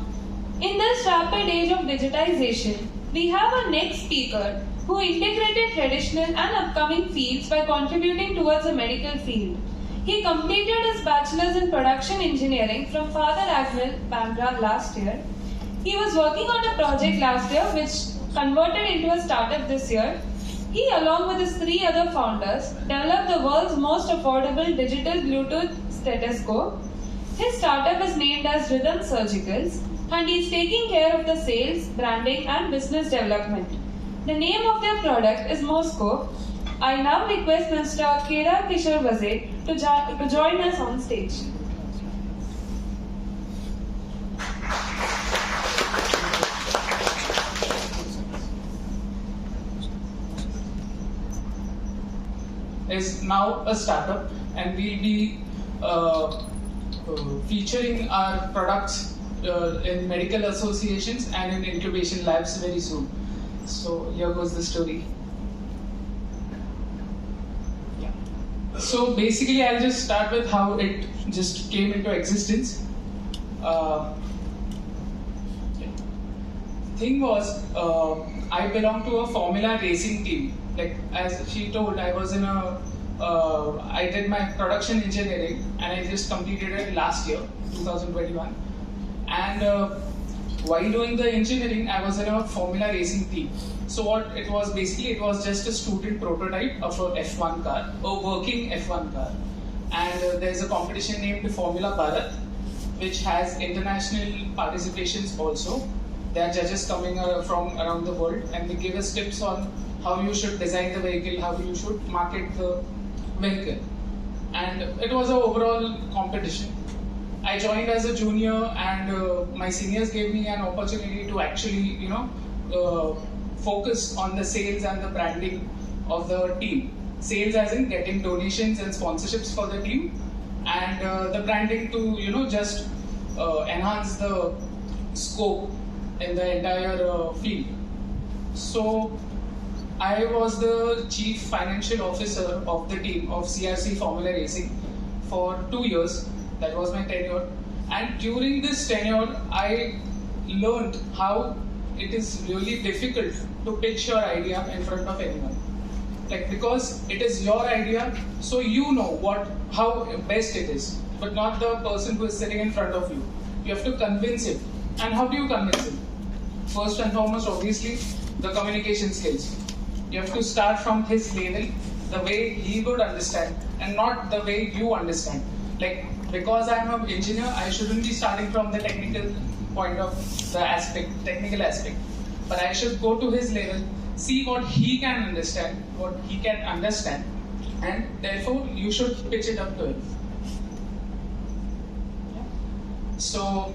In this rapid age of digitization, we have our next speaker who integrated traditional and upcoming fields by contributing towards the medical field. He completed his bachelor's in production engineering from Father Agnel, Bandra last year. He was working on a project last year which converted into a startup this year. He, along with his 3 other founders, developed the world's most affordable digital Bluetooth stethoscope. His startup is named as Rhythm Surgicals. and is taking care of the sales, branding and business development. The name of their product is Moscow. I now request Mr. Kedar Kishore Vazir to join us on stage. Is now a startup, and we'll be featuring our products in medical associations and in incubation labs very soon. So here goes the story. Yeah. So basically, I'll just start with how it just came into existence. Thing was, I belong to a formula racing team. Like as she told, I was in a, I did my production engineering and I just completed it last year, 2021. And while doing the engineering, I was in a formula racing team. So what it was basically, it was just a student prototype of a F1 car, a working F1 car. And there's a competition named Formula Bharat, which has international participations also. There are judges coming from around the world, and they give us tips on how you should design the vehicle, how you should market the vehicle. And it was an overall competition. I joined as a junior, and my seniors gave me an opportunity to actually, focus on the sales and the branding of the team. Sales as in getting donations and sponsorships for the team, and the branding to, just enhance the scope in the entire field. So I was the chief financial officer of the team of CRC Formula Racing for 2 years. That was my tenure. And during this tenure, I learned how it is really difficult to pitch your idea in front of anyone. Like, because it is your idea, so you know how best it is, but not the person who is sitting in front of you. You have to convince him. And how do you convince him? First and foremost, obviously, the communication skills. You have to start from his level, the way he would understand, and not the way you understand. Like, because I am an engineer, I shouldn't be starting from the technical point of the technical aspect. But I should go to his level, see what he can understand, and therefore you should pitch it up to him. So,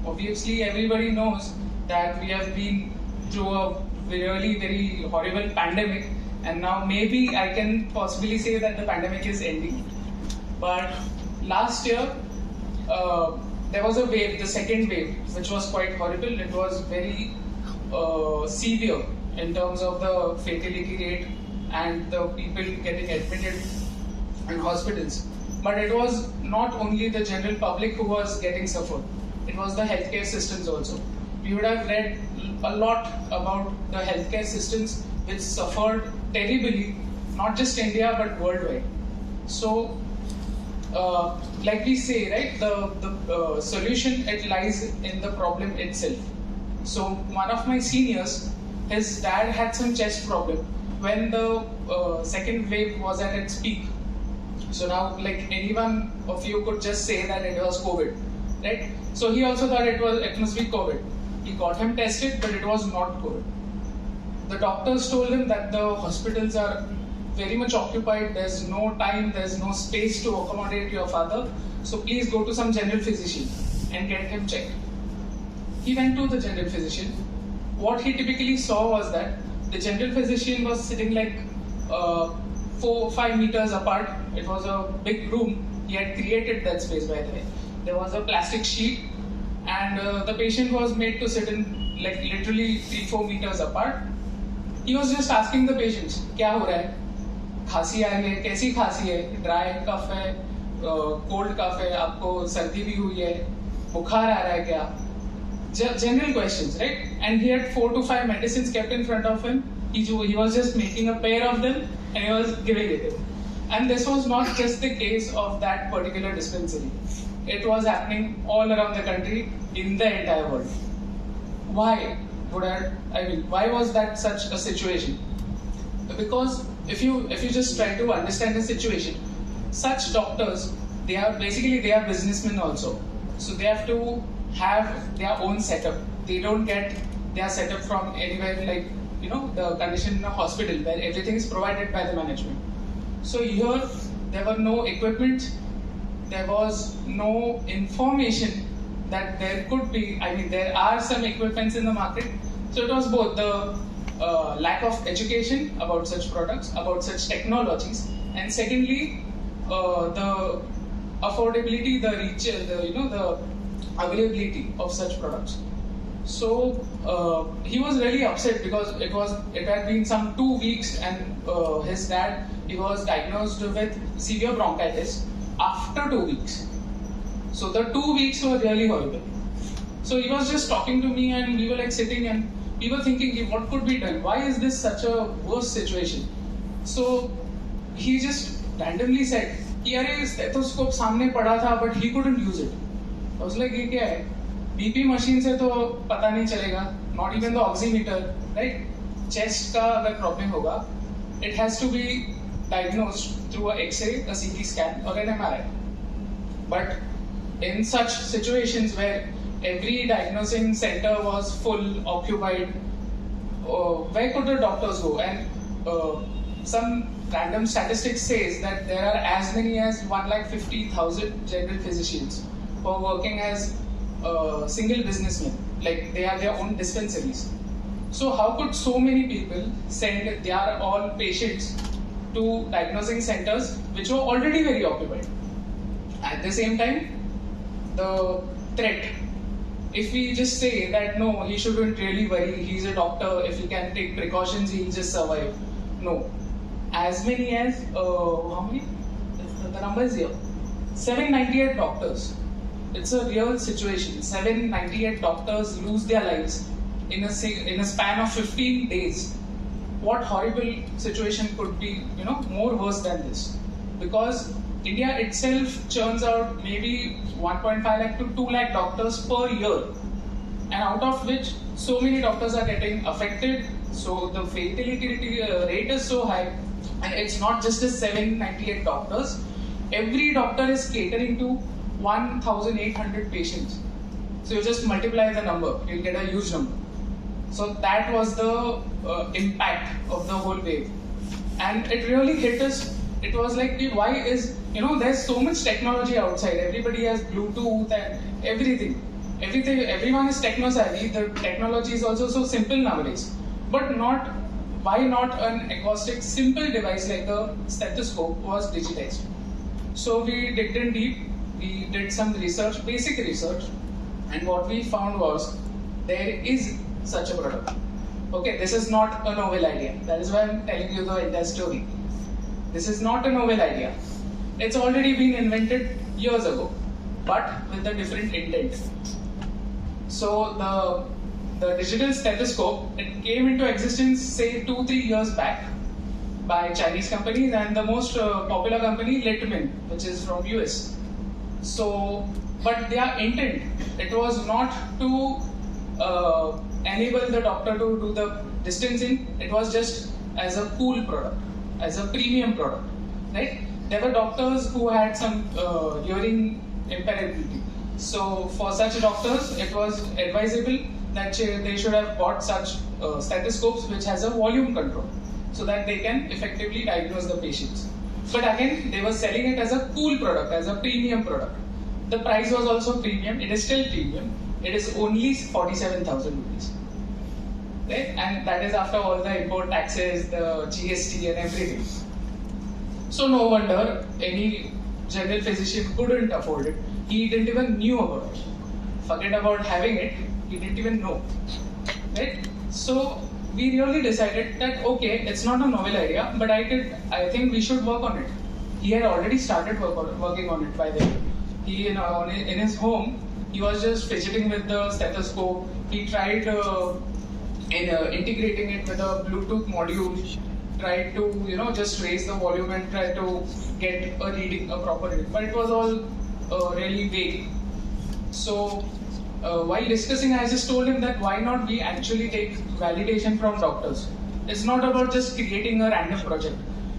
obviously, everybody knows that we have been through a really very horrible pandemic, and now maybe I can possibly say that the pandemic is ending. But last year, there was a wave, the second wave, which was quite horrible. It was very severe in terms of the fatality rate and the people getting admitted in hospitals. But it was not only the general public who was getting suffered, it was the healthcare systems also. You would have read a lot about the healthcare systems which suffered terribly, not just India but worldwide. So, like we say, right, the solution, it lies in the problem itself. So one of my seniors, his dad had some chest problem when the second wave was at its peak. So now, like, anyone of you could just say that it was COVID, right? So he also thought it must be COVID. He got him tested, but it was not COVID. The doctors told him that the hospitals are very much occupied, there's no time, there's no space to accommodate your father, so please go to some general physician and get him checked. He went to the general physician. What he typically saw was that the general physician was sitting like 4-5 meters apart. It was a big room. He had created that space, by the way. There was a plastic sheet, and the patient was made to sit in like literally 3-4 meters apart. He was just asking the patients, क्या हो रहा है? खांसी आ रही है, कैसी खांसी है? ड्राई कफ है, कोल्ड कफ है, आपको सर्दी भी हुई है, बुखार आ रहा है क्या? General questions, right? And he had 4 to 5 medicines kept in front of him. He was just making a pair of them and he was giving it to him. And this was not just the case of that particular dispensary. It was happening all around the country, in the entire world. Why why was that such a situation? Because if you just try to understand the situation, such doctors, they are businessmen also. So they have to have their own setup. They don't get their setup from anywhere like, the condition in a hospital where everything is provided by the management. So here, there were no equipment, there was no information that there could be, there are some equipments in the market. So it was both the lack of education about such products, about such technologies, and secondly, the affordability, the reach, the availability of such products. So he was really upset because it had been some 2 weeks, and his dad, he was diagnosed with severe bronchitis after 2 weeks. So the 2 weeks were really horrible. So he was just talking to me, and we were like sitting and we were thinking, what could be done? Why is this such a worse situation? So he just randomly said, "Arey, stethoscope सामने पड़ा था, but he couldn't use it." I was like, ये क्या है? BP machine से तो पता नहीं चलेगा. Not even the oximeter, right? Chest का अगर problem होगा, it has to be diagnosed through a X-ray, a CT scan, or an MRI. But in such situations where every diagnosing center was full, occupied, where could the doctors go? And some random statistics says that there are as many as 150,000 general physicians who are working as single businessmen, like they have their own dispensaries. So how could so many people send their all patients to diagnosing centers which were already very occupied? At the same time, the threat, if we just say that no, he shouldn't really worry, he's a doctor, if he can take precautions, he'll just survive. No. As many as, how many? The number is here. 798 doctors. It's a real situation. 798 doctors lose their lives in a span of 15 days. What horrible situation could be, more worse than this? Because India itself churns out maybe 1.5 lakh to 2 lakh doctors per year, and out of which so many doctors are getting affected. So the fatality rate is so high, and it's not just the 798 doctors. Every doctor is catering to 1,800 patients. So you just multiply the number, you'll get a huge number. So that was the impact of the whole wave, and it really hit us. It was like, why is, there's so much technology outside. Everybody has Bluetooth and everything. Everyone is techno-savvy. The technology is also so simple nowadays. But why not an acoustic simple device like a stethoscope was digitized? So we digged in deep. We did some research, basic research, and what we found was there is such a product. Okay, this is not a novel idea. That is why I'm telling you the entire story. This is not a novel idea. It's already been invented years ago, but with a different intent. So the digital stethoscope, it came into existence say 2-3 years back by Chinese companies, and the most popular company, Littman, which is from US. So, but their intent, it was not to enable the doctor to do the distancing. It was just as a cool product, as a premium product, right? There were doctors who had some hearing impairability. So for such doctors, it was advisable that they should have bought such stethoscopes which has a volume control, so that they can effectively diagnose the patients. But again, they were selling it as a cool product, as a premium product. The price was also premium. It is still premium. It is only 47,000 rupees. Right? And that is after all the import taxes, the GST and everything. So no wonder any general physician couldn't afford it. He didn't even knew about it. Forget about having it, he didn't even know. Right? So we really decided that okay, it's not a novel idea, but I think we should work on it. He had already started working on it by then. He in his home, he was just fidgeting with the stethoscope. He tried integrating it with a Bluetooth module, tried to just raise the volume and try to get a reading, a proper reading, but it was all really vague. So while discussing, I just told him that why not we actually take validation from doctors. It's not about just creating a random project.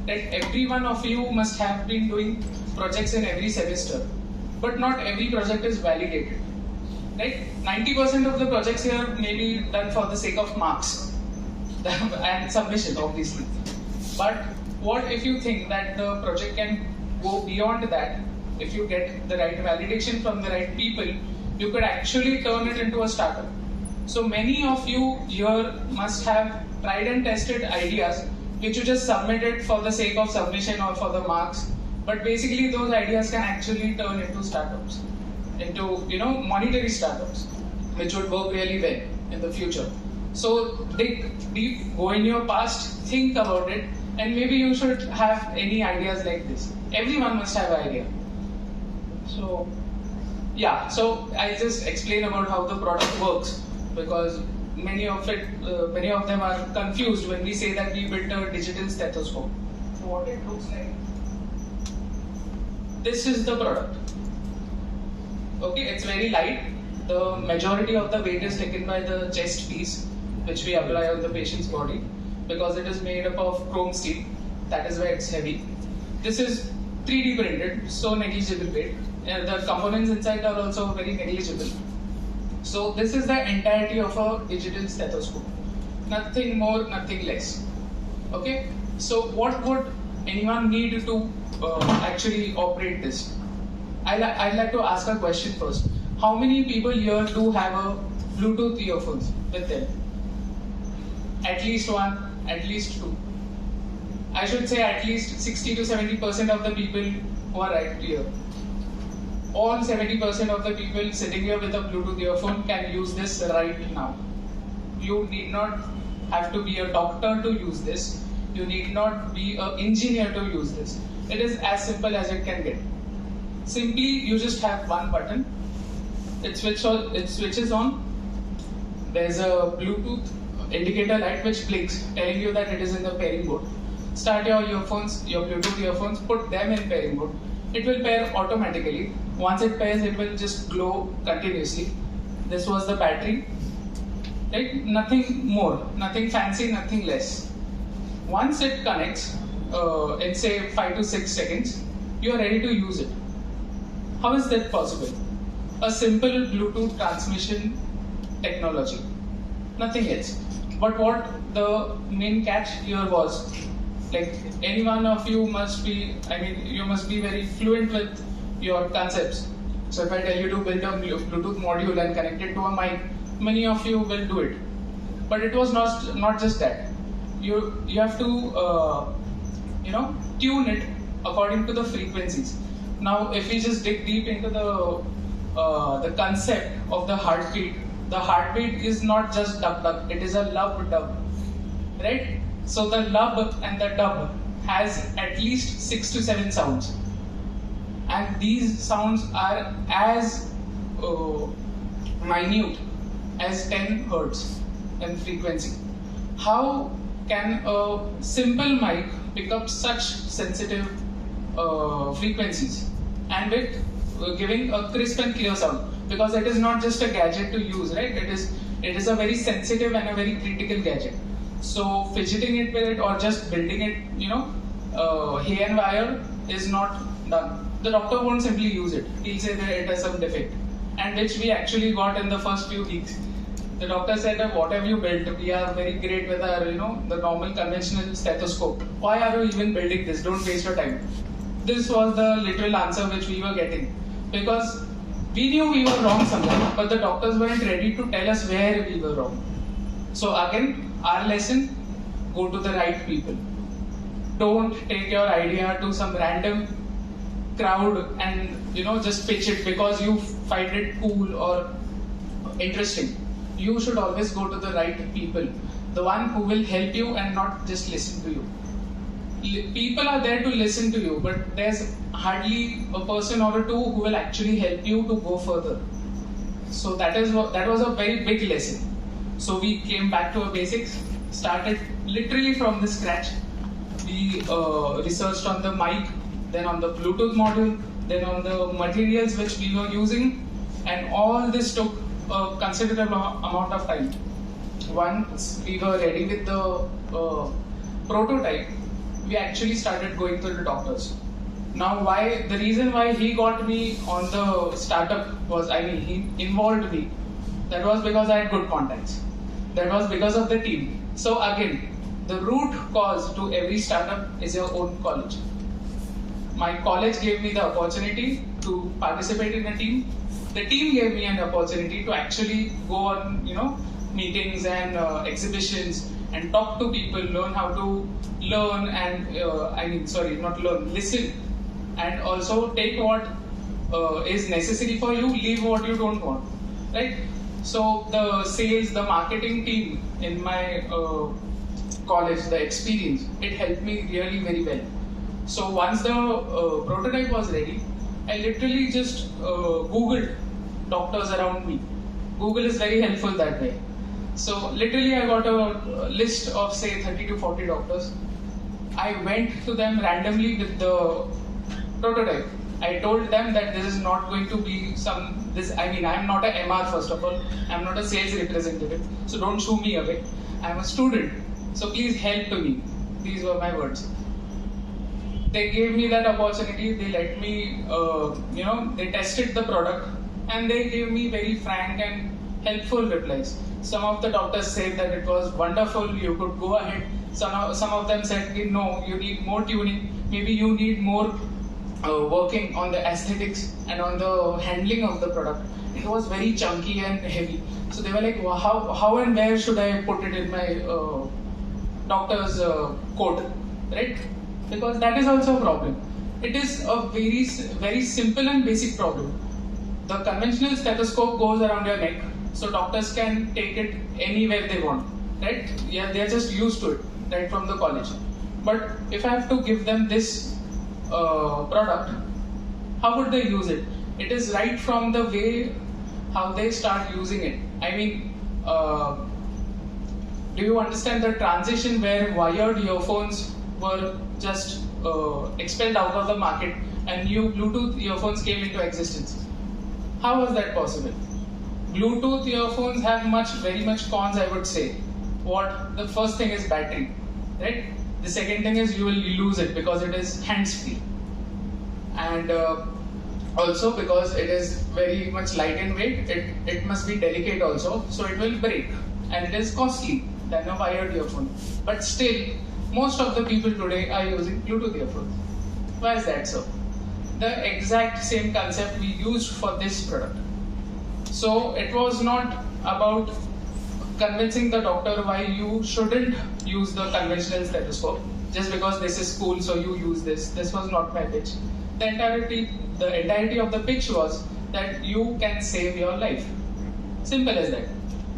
That every one of you must have been doing projects in every semester, but not every project is validated. right? 90% of the projects here may be done for the sake of marks and submission, obviously. But what if you think that the project can go beyond that? If you get the right validation from the right people, you could actually turn it into a startup. So many of you here must have tried and tested ideas which you just submitted for the sake of submission or for the marks. But basically those ideas can actually turn into startups, into monetary startups, which would work really well in the future. So dig deep, go in your past, think about it, and maybe you should have any ideas like this. Everyone must have an idea. So yeah, so I'll just explain about how the product works, because many of them are confused when we say that we built a digital stethoscope. So what it looks like, this is the product. Okay, it's very light. The majority of the weight is taken by the chest piece, which we apply on the patient's body, because it is made up of chrome steel. That is why it's heavy. This is 3D printed, so negligible weight. The components inside are also very negligible. So this is the entirety of a digital stethoscope. Nothing more, nothing less. Okay. So what would anyone need to actually operate this? I'd like to ask a question first. How many people here do have a Bluetooth earphones with them? At least one, at least two. I should say at least 60 to 70% of the people who are right here. All 70% of the people sitting here with a Bluetooth earphone can use this right now. You need not have to be a doctor to use this. You need not be an engineer to use this. It is as simple as it can get. Simply, you just have one button. It switches on. There's a Bluetooth indicator light which blinks, telling you that it is in the pairing mode. Start your earphones, your Bluetooth earphones, put them in pairing mode. It will pair automatically. Once it pairs, it will just glow continuously. This was the battery. Right? Nothing more, nothing fancy, nothing less. Once it connects, in say 5 to 6 seconds, you are ready to use it. How is that possible? A simple Bluetooth transmission technology. Nothing else. But what the main catch here was, like any one of you must be, you must be very fluent with your concepts. So if I tell you to build a Bluetooth module and connect it to a mic, many of you will do it. But it was not just that. You have to tune it according to the frequencies. Now, if we just dig deep into the concept of the heartbeat is not just dub dub, it is a lub dub, right? So the lub and the dub has at least 6 to 7 sounds, and these sounds are as minute as 10 hertz in frequency. How can a simple mic pick up such sensitive frequencies and with giving a crisp and clear sound? Because it is not just a gadget to use, right? It is a very sensitive and a very critical gadget. So fidgeting it with it or just building it, hay and wire is not done. The doctor won't simply use it. He'll say that it has some defect, and which we actually got in the first few weeks. The doctor said that what have you built? We are very great with our, the normal conventional stethoscope. Why are you even building this? Don't waste your time. This was the literal answer which we were getting, because we knew we were wrong somewhere, but the doctors weren't ready to tell us where we were wrong. So again, our lesson, go to the right people. Don't take your idea to some random crowd and just pitch it because you find it cool or interesting. You should always go to the right people, the one who will help you and not just listen to you. People are there to listen to you, but there's hardly a person or two who will actually help you to go further. So that was a very big lesson. So we came back to our basics, started literally from the scratch. We researched on the mic, then on the Bluetooth module, then on the materials which we were using, and all this took a considerable amount of time. Once we were ready with the prototype, we actually started going to the doctors. Now, the reason why he got me on the startup was, he involved me. That was because I had good contacts. That was because of the team. So again, the root cause to every startup is your own college. My college gave me the opportunity to participate in a team. The team gave me an opportunity to actually go on, meetings and exhibitions and talk to people, learn how to learn and, listen, and also take what is necessary for you, leave what you don't want, right? So the sales, the marketing team in my college, the experience, it helped me really very well. So once the prototype was ready, I literally just Googled doctors around me. Google is very helpful that way. So literally I got a list of say 30 to 40 doctors. I went to them randomly with the prototype. I told them that this is not going to be I'm not a MR first of all. I'm not a sales representative. So don't shoo me away. I'm a student. So please help me. These were my words. They gave me that opportunity. They let me, they tested the product and they gave me very frank and helpful replies. Some of the doctors said that it was wonderful, you could go ahead. Some of them said, no, you need more tuning. Maybe you need more working on the aesthetics and on the handling of the product. It was very chunky and heavy. So they were like, well, how and where should I put it in my doctor's code, right? Because that is also a problem. It is a very, very simple and basic problem. The conventional stethoscope goes around your neck, so doctors can take it anywhere they want, right? Yeah, they are just used to it, right from the college. But if I have to give them this product, how would they use it? It is right from the way how they start using it. Do you understand the transition where wired earphones were just expelled out of the market and new Bluetooth earphones came into existence? How was that possible? Bluetooth earphones have very much cons, I would say. The first thing is battery, right? The second thing is you will lose it because it is hands-free. And also because it is very much light in weight, it must be delicate also, so it will break. And it is costly than a wired earphone. But still, most of the people today are using Bluetooth earphones. Why is that so? The exact same concept we used for this product. So it was not about convincing the doctor why you shouldn't use the conventional stethoscope just because this is cool, so you use this. This was not my pitch. The entirety of the pitch was that you can save your life. Simple as that.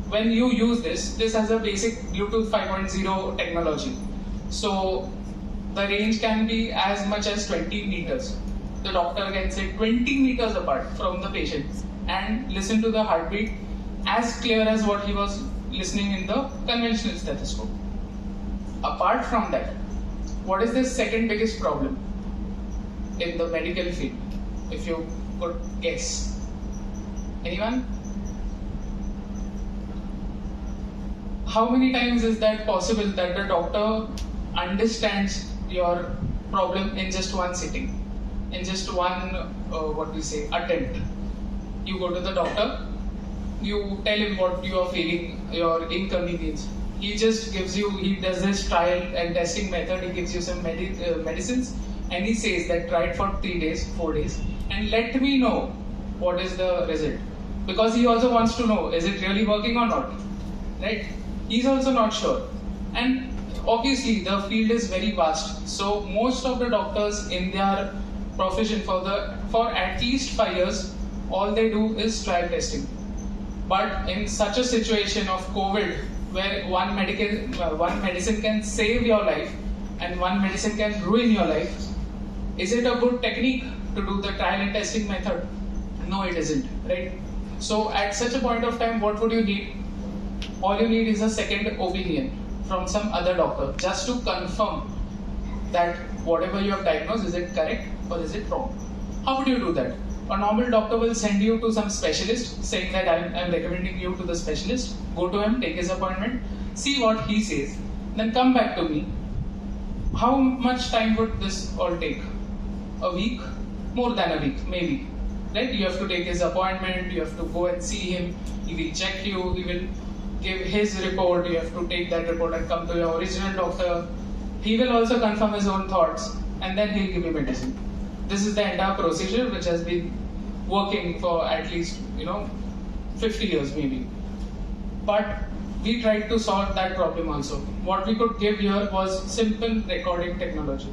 When you use this has a basic Bluetooth 5.0 technology. So the range can be as much as 20 meters. The doctor can sit 20 meters apart from the patient and listen to the heartbeat as clear as what he was listening in the conventional stethoscope. Apart from that, what is the second biggest problem in the medical field? If you could guess. Anyone? How many times is that possible that the doctor understands your problem in just one sitting, in just one, attempt? You go to the doctor, you tell him what you are feeling, your inconvenience. He just gives you, he does this trial and testing method, he gives you some medicines, and he says that try it for 3 days, 4 days, and let me know what is the result. Because he also wants to know, is it really working or not, right? He's also not sure. And obviously the field is very vast. So most of the doctors in their profession for at least 5 years, all they do is trial testing. But in such a situation of COVID, where one medicine can save your life and one medicine can ruin your life, is it a good technique to do the trial and testing method? No, it isn't, right? So at such a point of time, what would you need? All you need is a second opinion from some other doctor just to confirm that whatever you have diagnosed, is it correct or is it wrong? How would you do that? A normal doctor will send you to some specialist saying that I'm recommending you to the specialist. Go to him, take his appointment, see what he says, then come back to me. How much time would this all take? a week, more than a week, maybe. Right? You have to take his appointment, you have to go and see him, he will check you, he will give his report, you have to take that report and come to your original doctor. He will also confirm his own thoughts and then he'll give you medicine. This is the entire procedure which has been working for at least 50 years maybe. But we tried to solve that problem also. What we could give here was simple recording technology.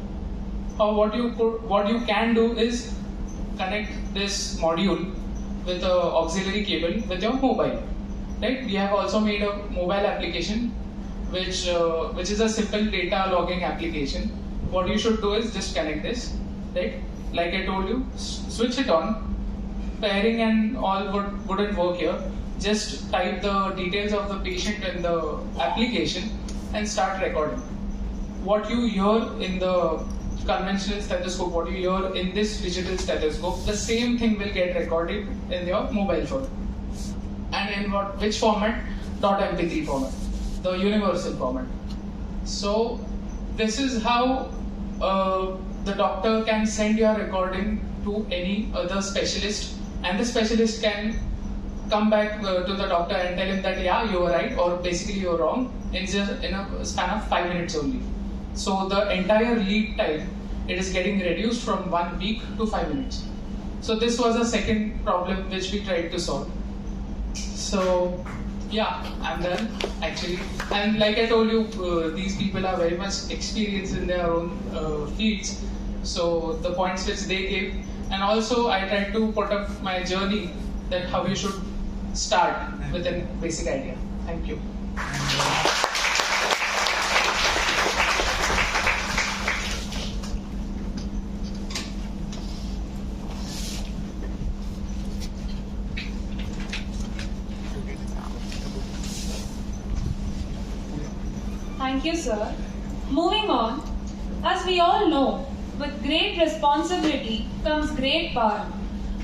What you can do is connect this module with an auxiliary cable with your mobile. Right? We have also made a mobile application which is a simple data logging application. What you should do is just connect this, right? Like I told you, switch it on. Pairing and all wouldn't work here. Just type the details of the patient in the application and start recording. What you hear in the conventional stethoscope, what you hear in this digital stethoscope, the same thing will get recorded in your mobile phone. And in which format? .mp3 format, the universal format. So this is how the doctor can send your recording to any other specialist, and the specialist can come back to the doctor and tell him that yeah, you were right, or basically you were wrong, in a span of 5 minutes only. So the entire lead time, it is getting reduced from 1 week to 5 minutes. So this was a second problem which we tried to solve. So yeah, I'm done actually. And like I told you, these people are very much experienced in their own fields. So the points which they gave, and also I tried to put up my journey that how you should start with a basic idea. Thank you. Thank you, sir. Moving on, as we all know, with great responsibility comes great power.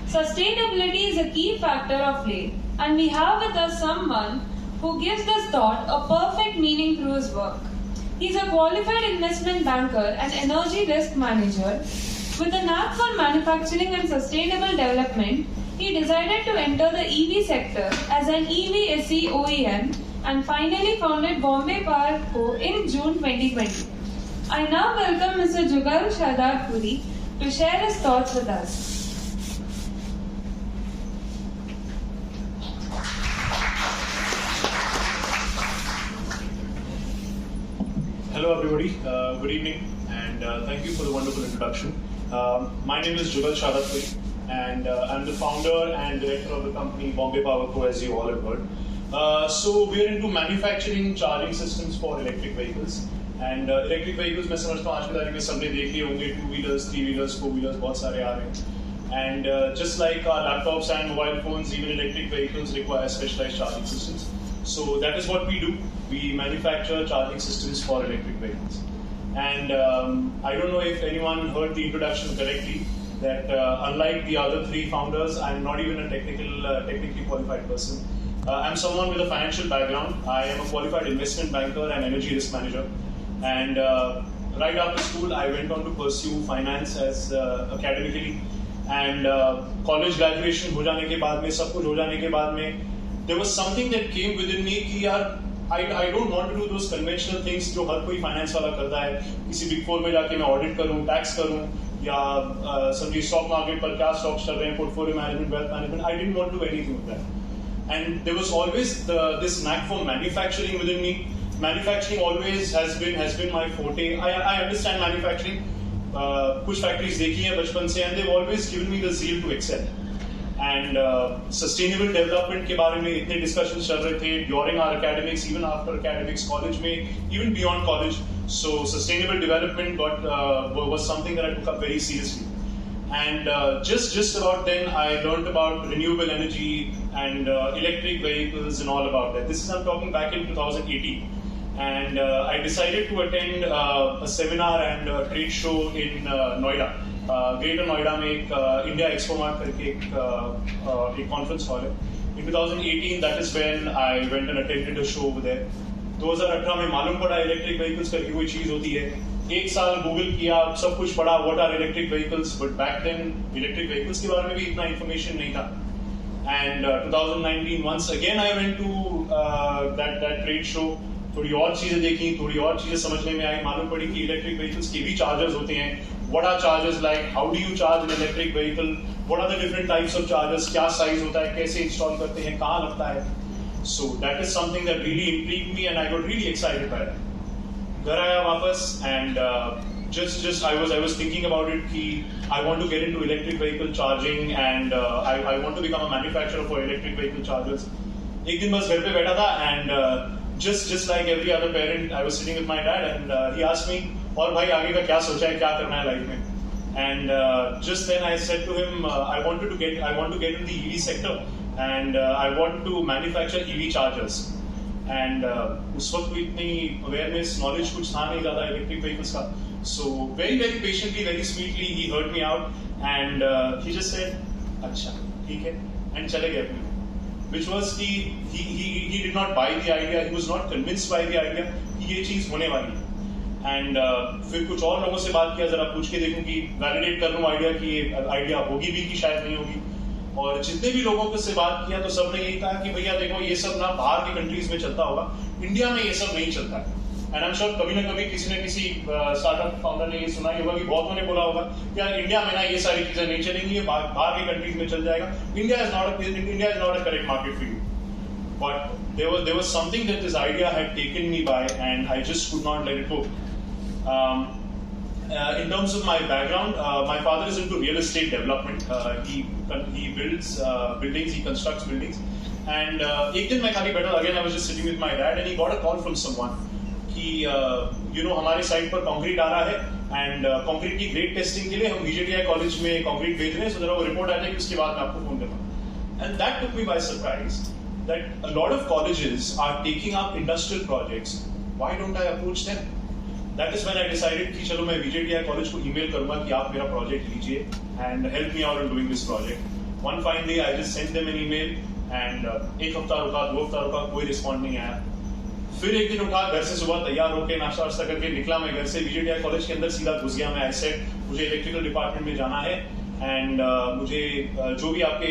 Sustainability is a key factor of late, and we have with us someone who gives this thought a perfect meaning through his work. He is a qualified investment banker and energy risk manager. With a knack for manufacturing and sustainable development, he decided to enter the EV sector as an EV SE OEM and finally founded Bombay Power Co. in June 2020. I now welcome Mr. Jugal Shardar Puri to share his thoughts with us. Hello everybody, good evening, and thank you for the wonderful introduction. My name is Jugal Shardar Puri, and I'm the founder and director of the company Bombay Power Co, as you all have heard. So we are into manufacturing charging systems for electric vehicles. And electric vehicles मैं समझता हूँ आज की तारीख में सबने देख लिए होंगे 2-wheelers, 3-wheelers, 4-wheelers बहुत सारे आ रहे हैं. And just like our laptops and mobile phones, even electric vehicles require specialized charging systems. So that is what we do. We manufacture charging systems for electric vehicles. And I don't know if anyone heard the introduction correctly, that unlike the other three founders, I'm not even a technically qualified person. I'm someone with a financial background. I am a qualified investment banker and energy risk manager. And right after school, I went on to pursue finance as academically. And college graduation हो जाने के बाद में, सब कुछ हो जाने के बाद में, there was something that came within me कि यार I don't want to do those conventional things जो हर कोई finance वाला करता है. किसी big four में जाके मैं audit करूँ, tax करूँ, या समझिए stock market पर क्या stocks चल रहे हैं, portfolio management, wealth management. I didn't want to do anything with that. And there was always this knack for manufacturing within me. Manufacturing always has been my forte. I understand manufacturing. कुछ factories देखी हैं बचपन से, and they've always given me the zeal to excel. And sustainable development के बारे में इतने discussions चल रहे थे during our academics, even after academics, college में, even beyond college. So sustainable development was something that I took up very seriously. And just about then, I learned about renewable energy and electric vehicles and all about that. I'm talking back in 2018. And I decided to attend a seminar and a trade show in Noida. Greater Noida में एक India Expo करके एक conference hall है. In 2018, that is when I went and attended a show over there. 2018 में मालूम पड़ा electric vehicles करके कोई चीज़ होती है. एक साल गूगल किया, सब कुछ पढ़ा, what are electric vehicles, but back then electric vehicles के बारे में भी इतना इन्फॉर्मेशन नहीं था. And 2019 once again I went to that trade show. थोड़ी और चीजें देखी, थोड़ी और चीजें समझने में आई, मालूम पड़ी कि इलेक्ट्रिक व्हीकल्स के भी चार्जर्स होते हैं. What are chargers like? How do you charge an electric vehicle? What are the different types of chargers? क्या साइज होता है, कैसे इंस्टॉल करते हैं, कहाँ लगता है? So that is something that really intrigued me and I got really excited by that. घर आया वापस and just I was thinking about it कि I want to get into electric vehicle charging and I want to become a manufacturer for electric vehicle chargers. एक दिन बस घर पे बैठा था and just like every other parent, I was sitting with my dad and he asked me, और भाई आगे का क्या सोचा है, क्या करना है लाइफ में? And just then I said to him, I want to get in the EV sector and I want to manufacture EV chargers. And उस वक्त भी इतनी awareness, knowledge कुछ था नहीं ज़्यादा electric vehicles का. So very patiently, very sweetly, he heard me out and he just said, अच्छा, ठीक है, and चले गए अपने. Which was कि he did not buy the idea, he was not convinced by the idea कि ये चीज़ होने वाली है. And फिर कुछ और लोगों से बात किया, जरा पूछ के देखूं कि वैलिडेट कर लूं आइडिया कि ये आइडिया होगी भी कि शायद नहीं होगी. और जितने भी लोगों से बात किया तो सबने यही कहा कि भैया देखो ये सब ना बाहर के कंट्रीज में चलता होगा, इंडिया में ये सब नहीं चलता है. एंड आई एम श्योर कभी ना कभी किसी न किसी स्टार्टअप फाउंडर ने ये सुना ही होगा कि बहुतों ने बोला होगा यार इंडिया में ना ये सारी चीजें नहीं चलेंगी, ये बाहर के कंट्रीज में चल जाएगा. India is not a correct market for you. But there was something that this idea had taken me by and I just could not let it go. In terms of my background, my father is into real estate development. He builds buildings, he constructs buildings. And एक दिन मैं खाली बैठा, again I was just sitting with my dad and he got a call from someone कि हमारे site पर concrete आ रहा है and कंक्रीट की ग्रेड टेस्टिंग के लिए हम VJTI कॉलेज में कंक्रीट भेज रहे हैं, so जरा वो रिपोर्ट आ जाएगी, उसके बाद मैं आपको फोन करूँगा. And that took me by surprise that a lot of colleges are taking up industrial projects. Why don't I approach them? That is when I decided कि चलो मैं VJTI कॉलेज को ईमेल करूँगा कि आप मेरा प्रोजेक्ट लीजिए and help me out in doing this project. One fine day I just sent them an email and एक हफ्ता रुका, 2 हफ्ता रुका, कोई रिस्पॉन्ड नहीं आया. फिर एक दिन उठा, घर से सुबह तैयार होकर नाश्ता वास्ता करके निकला मैं घर से, VJTI कॉलेज के अंदर सीधा घुस गया मैं. I said मुझे इलेक्ट्रिकल डिपार्टमेंट में जाना है and मुझे जो भी आपके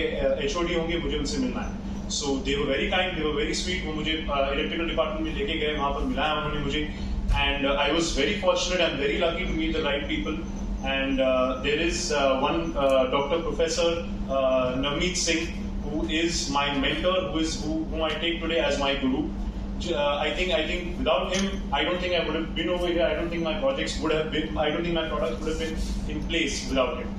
HOD होंगे मुझे उनसे मिलना है. So they were very kind, they were very sweet. वो मुझे इलेक्ट्रिकल डिपार्टमेंट में लेके गए, वहाँ पर मिलाया उन्होंने मुझे. And I was very fortunate and very lucky to meet the right people. And there is one Dr. Professor Navneet Singh, who is my mentor, whom I take today as my guru. I think without him, I don't think I would have been over here. I don't think my projects would have been. I don't think my products would have been in place without him.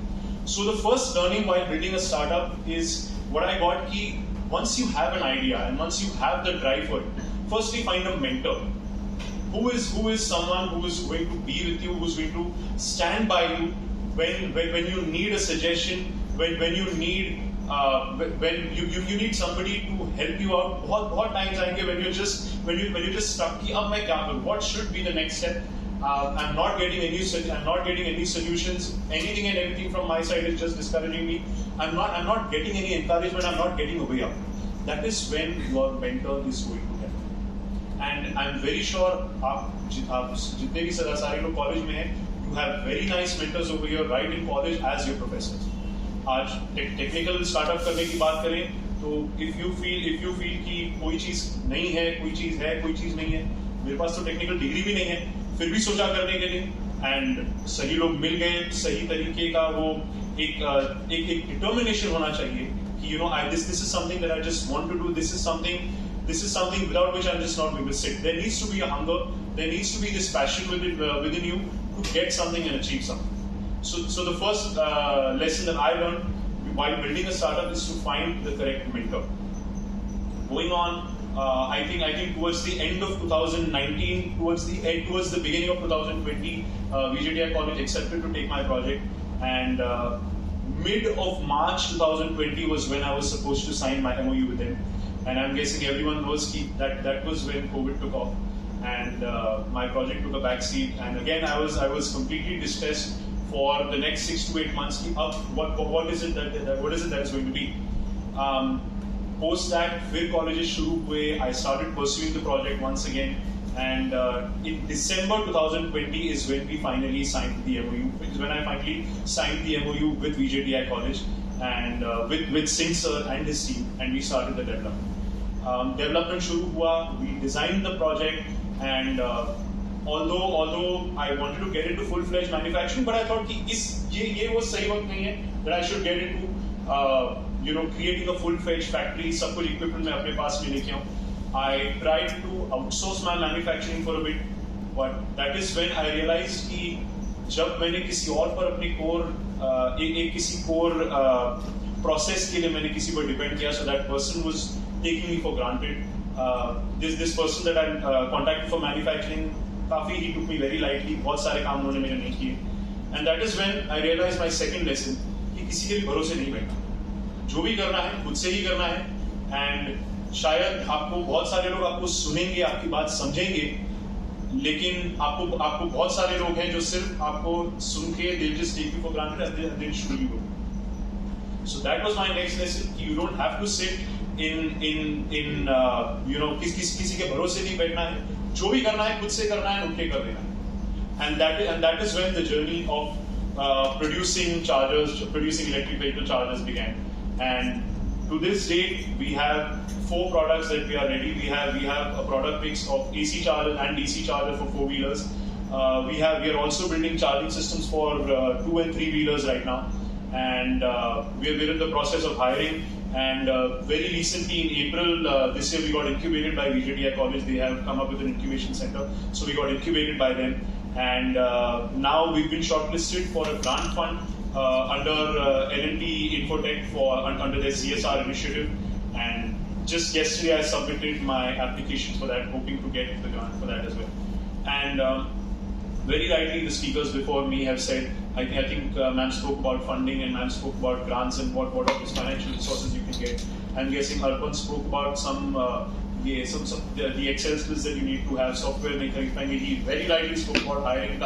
So the first learning while building a startup is what I got ki once you have an idea and once you have the drive for it, firstly find a mentor. Who is someone who is going to be with you, who is going to stand by you when you need a suggestion, when you need when you need somebody to help you out. बहुत times आएंगे when you just stuck कि अब मैं क्या करूँ, what should be the next step. I'm not getting any solutions. Anything and everything from my side is just discouraging me. I'm not getting any encouragement. I'm not getting a way out. That is when your mentor is going to help. And I'm very sure आप जितने भी सारे लोग college में हैं, you have very nice mentors over here right in college as your professors. आज technical startup करने की बात करें तो if you feel कि कोई चीज नहीं है, कोई चीज है, कोई चीज नहीं है, मेरे पास तो टेक्निकल डिग्री भी नहीं है, फिर भी सोचा करने के लिए and सही लोग मिल गए, सही तरीके का वो एक डिटर्मिनेशन होना चाहिए कि this is something that I just want to do. This is something without which I'm just not going to sit. There needs to be a hunger. There needs to be this passion within you to get something and achieve something. So the first lesson that I learned while building a startup is to find the correct mentor. Going on, I think towards the end of 2019, towards the beginning of 2020, VJTI College accepted to take my project, and mid of March 2020 was when I was supposed to sign my MOU with them. And I'm guessing everyone knows that was when COVID took off, and my project took a back seat. And again, I was completely distressed for the next 6 to 8 months. What is it that is going to be? Post that, फिर colleges शुरू हुए. I started pursuing the project once again, And in December 2020 is when we finally signed the MOU. Is when I finally signed the MOU with VJTI College and with Singh sir and his team, and we started the development. Development shuru hua. We designed the project, and although I wanted to get into full-fledged manufacturing, but I thought ये वो सही वक्त नहीं है that I should get into creating a full-fledged factory. सब कुछ equipment मैं अपने पास में लेके आऊँ. I tried to outsource my manufacturing for a bit, but that is when I realized कि जब मैंने किसी और पर अपनी किसी core process के लिए मैंने किसी पर depend किया, so that person was taking me for granted. This person that I contacted for manufacturing, he took me very lightly. बहुत सारे काम उन्होंने मेरे नहीं किए. And that is when I realized my second lesson कि किसी के भी भरोसे नहीं बैठना. जो भी करना है खुद से ही करना है. And शायद आपको बहुत सारे लोग आपको सुनेंगे, आपकी बात समझेंगे, लेकिन आपको बहुत सारे लोग हैं जो सिर्फ आपको सुन के they'll just take you for granted and then shoot you. So that was my next lesson. You don't have to sit in किसी के भरोसे नहीं बैठना है. जो भी करना है खुद से करना है, उठ के कर देना है. And that is when the journey of producing electric vehicle chargers began. And to this date, we have 4 products that we are ready. We have a product mix of AC charger and DC charger for 4-wheelers. We are also building charging systems for 2 and 3-wheelers right now. And we're in the process of hiring. And very recently in April this year, we got incubated by VJTI College. They have come up with an incubation center. So we got incubated by them. And now we've been shortlisted for a grant fund under L&T Infotech under their CSR initiative. And just yesterday I submitted my application for that, hoping to get the grant for that as well. And very rightly, the speakers before me have said, I think ma'am spoke about funding and ma'am spoke about grants and what are these financial resources you can get. I'm guessing Arpan spoke about some the Excel skills that you need to have, software maker. He very rightly spoke about hiring the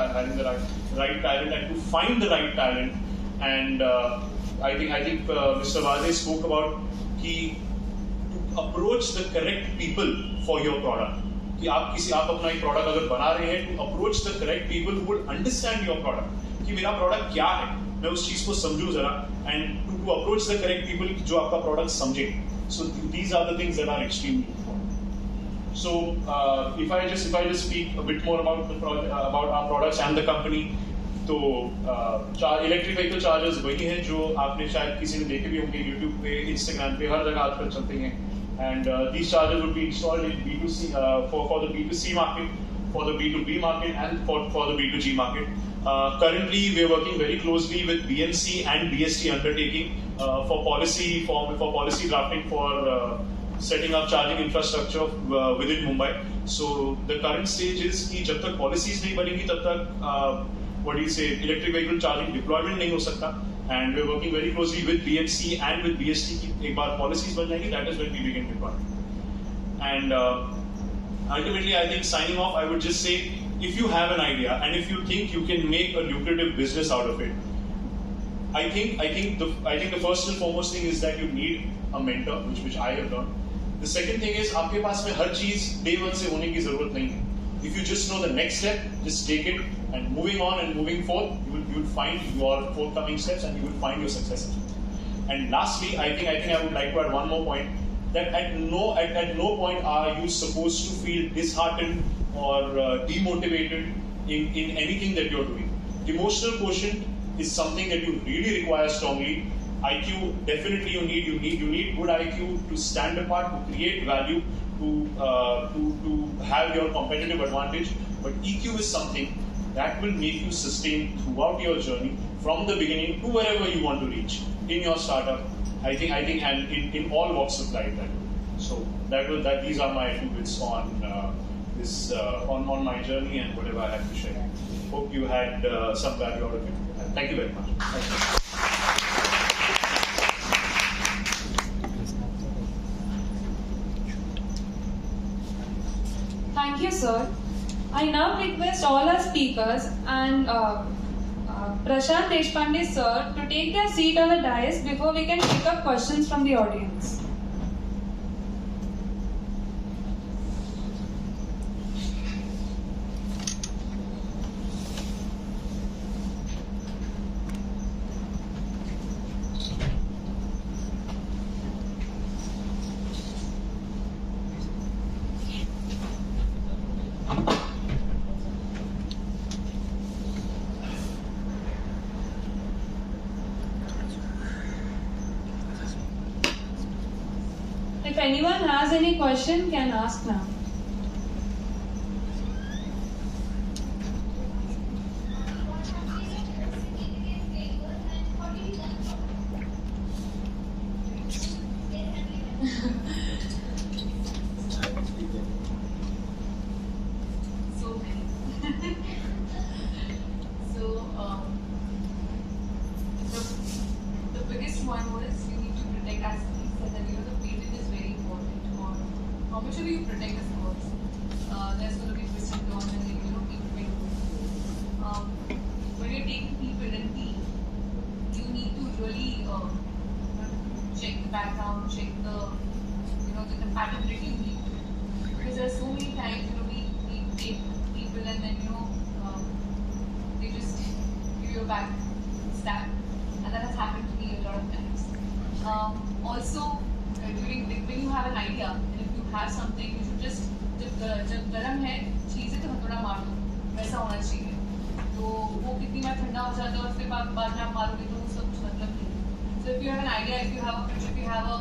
right talent and to find the right talent. And I think Mr. Vade spoke about to approach the correct people for your product. कि आप अपना एक product अगर बना रहे हैं, to approach the correct people who will understand your product. कि मेरा प्रोडक्ट क्या है, मैं उस चीज को समझूं जरा, and to approach the correct people जो आपका प्रोडक्ट समझे. So these are the things that are extremely important. So if I just speak a bit more about our products and the company, तो इलेक्ट्रिक व्हीकल चार्जर्स वही हैं जो आपने शायद किसी ने देखे भी होंगे YouTube पे, Instagram पे, हर जगह आजकल चलते हैं. And these chargers would be installed in B2C for the B2C market, for the B2B market, and for the B2G market. Currently, we are working very closely with BMC and BST undertaking for policy drafting for setting up charging infrastructure within Mumbai. So the current stage is कि जब तक policies नहीं बनेंगी तब तक electric vehicle charging deployment नहीं हो सकता. And we're working very closely with BMC and with BST. एक बार policies बन जाएंगी, that is when we begin deployment. And ultimately, I think signing off, I would just say, if you have an idea and if you think you can make a lucrative business out of it, I think the first and foremost thing is that you need a mentor, which I have done. The second thing is आपके पास में हर चीज day one से होने की जरूरत नहीं है. If you just know the next step, just take it, and moving on and moving forth, you will find your forthcoming steps and you will find your successes. And lastly, I think I would like to add one more point, that at no point are you supposed to feel disheartened or demotivated in anything that you're doing. Emotional quotient is something that you really require strongly. IQ, definitely you need good IQ to stand apart, to create value, to have your competitive advantage. But EQ is something that will make you sustain throughout your journey from the beginning to wherever you want to reach in your startup. I think and in all walks of life. So these are my 2 bits on on my journey and whatever I have to share. Hope you had some value out of it. Thank you very much. Thank you. Thank you, sir. I now request all our speakers and Prashant Deshpande sir to take their seat on the dais before we can pick up questions from the audience. If anyone has any question, can ask now. The biggest one was you need to protect, as he said, that the patent is very important. Or how much do you protect the scores? There's going to be twists and turns, and people will. When you're taking people and team, you need to really check the background, check the the compatibility you need. Because there's so many times we take people and then they just give you a back stab, and that has happened to me a lot of times. Also, when you have an idea, and if you have something, you should just जब गरम है चीज़ है तो हथौड़ा मार दो, वैसा होना चाहिए. तो वो कितनी बार ठंडा हो जाता है और फिर बाद में आप मारोगे तो उसका कुछ मतलब नहीं. So if you have an idea, if you have a pitch, if you have a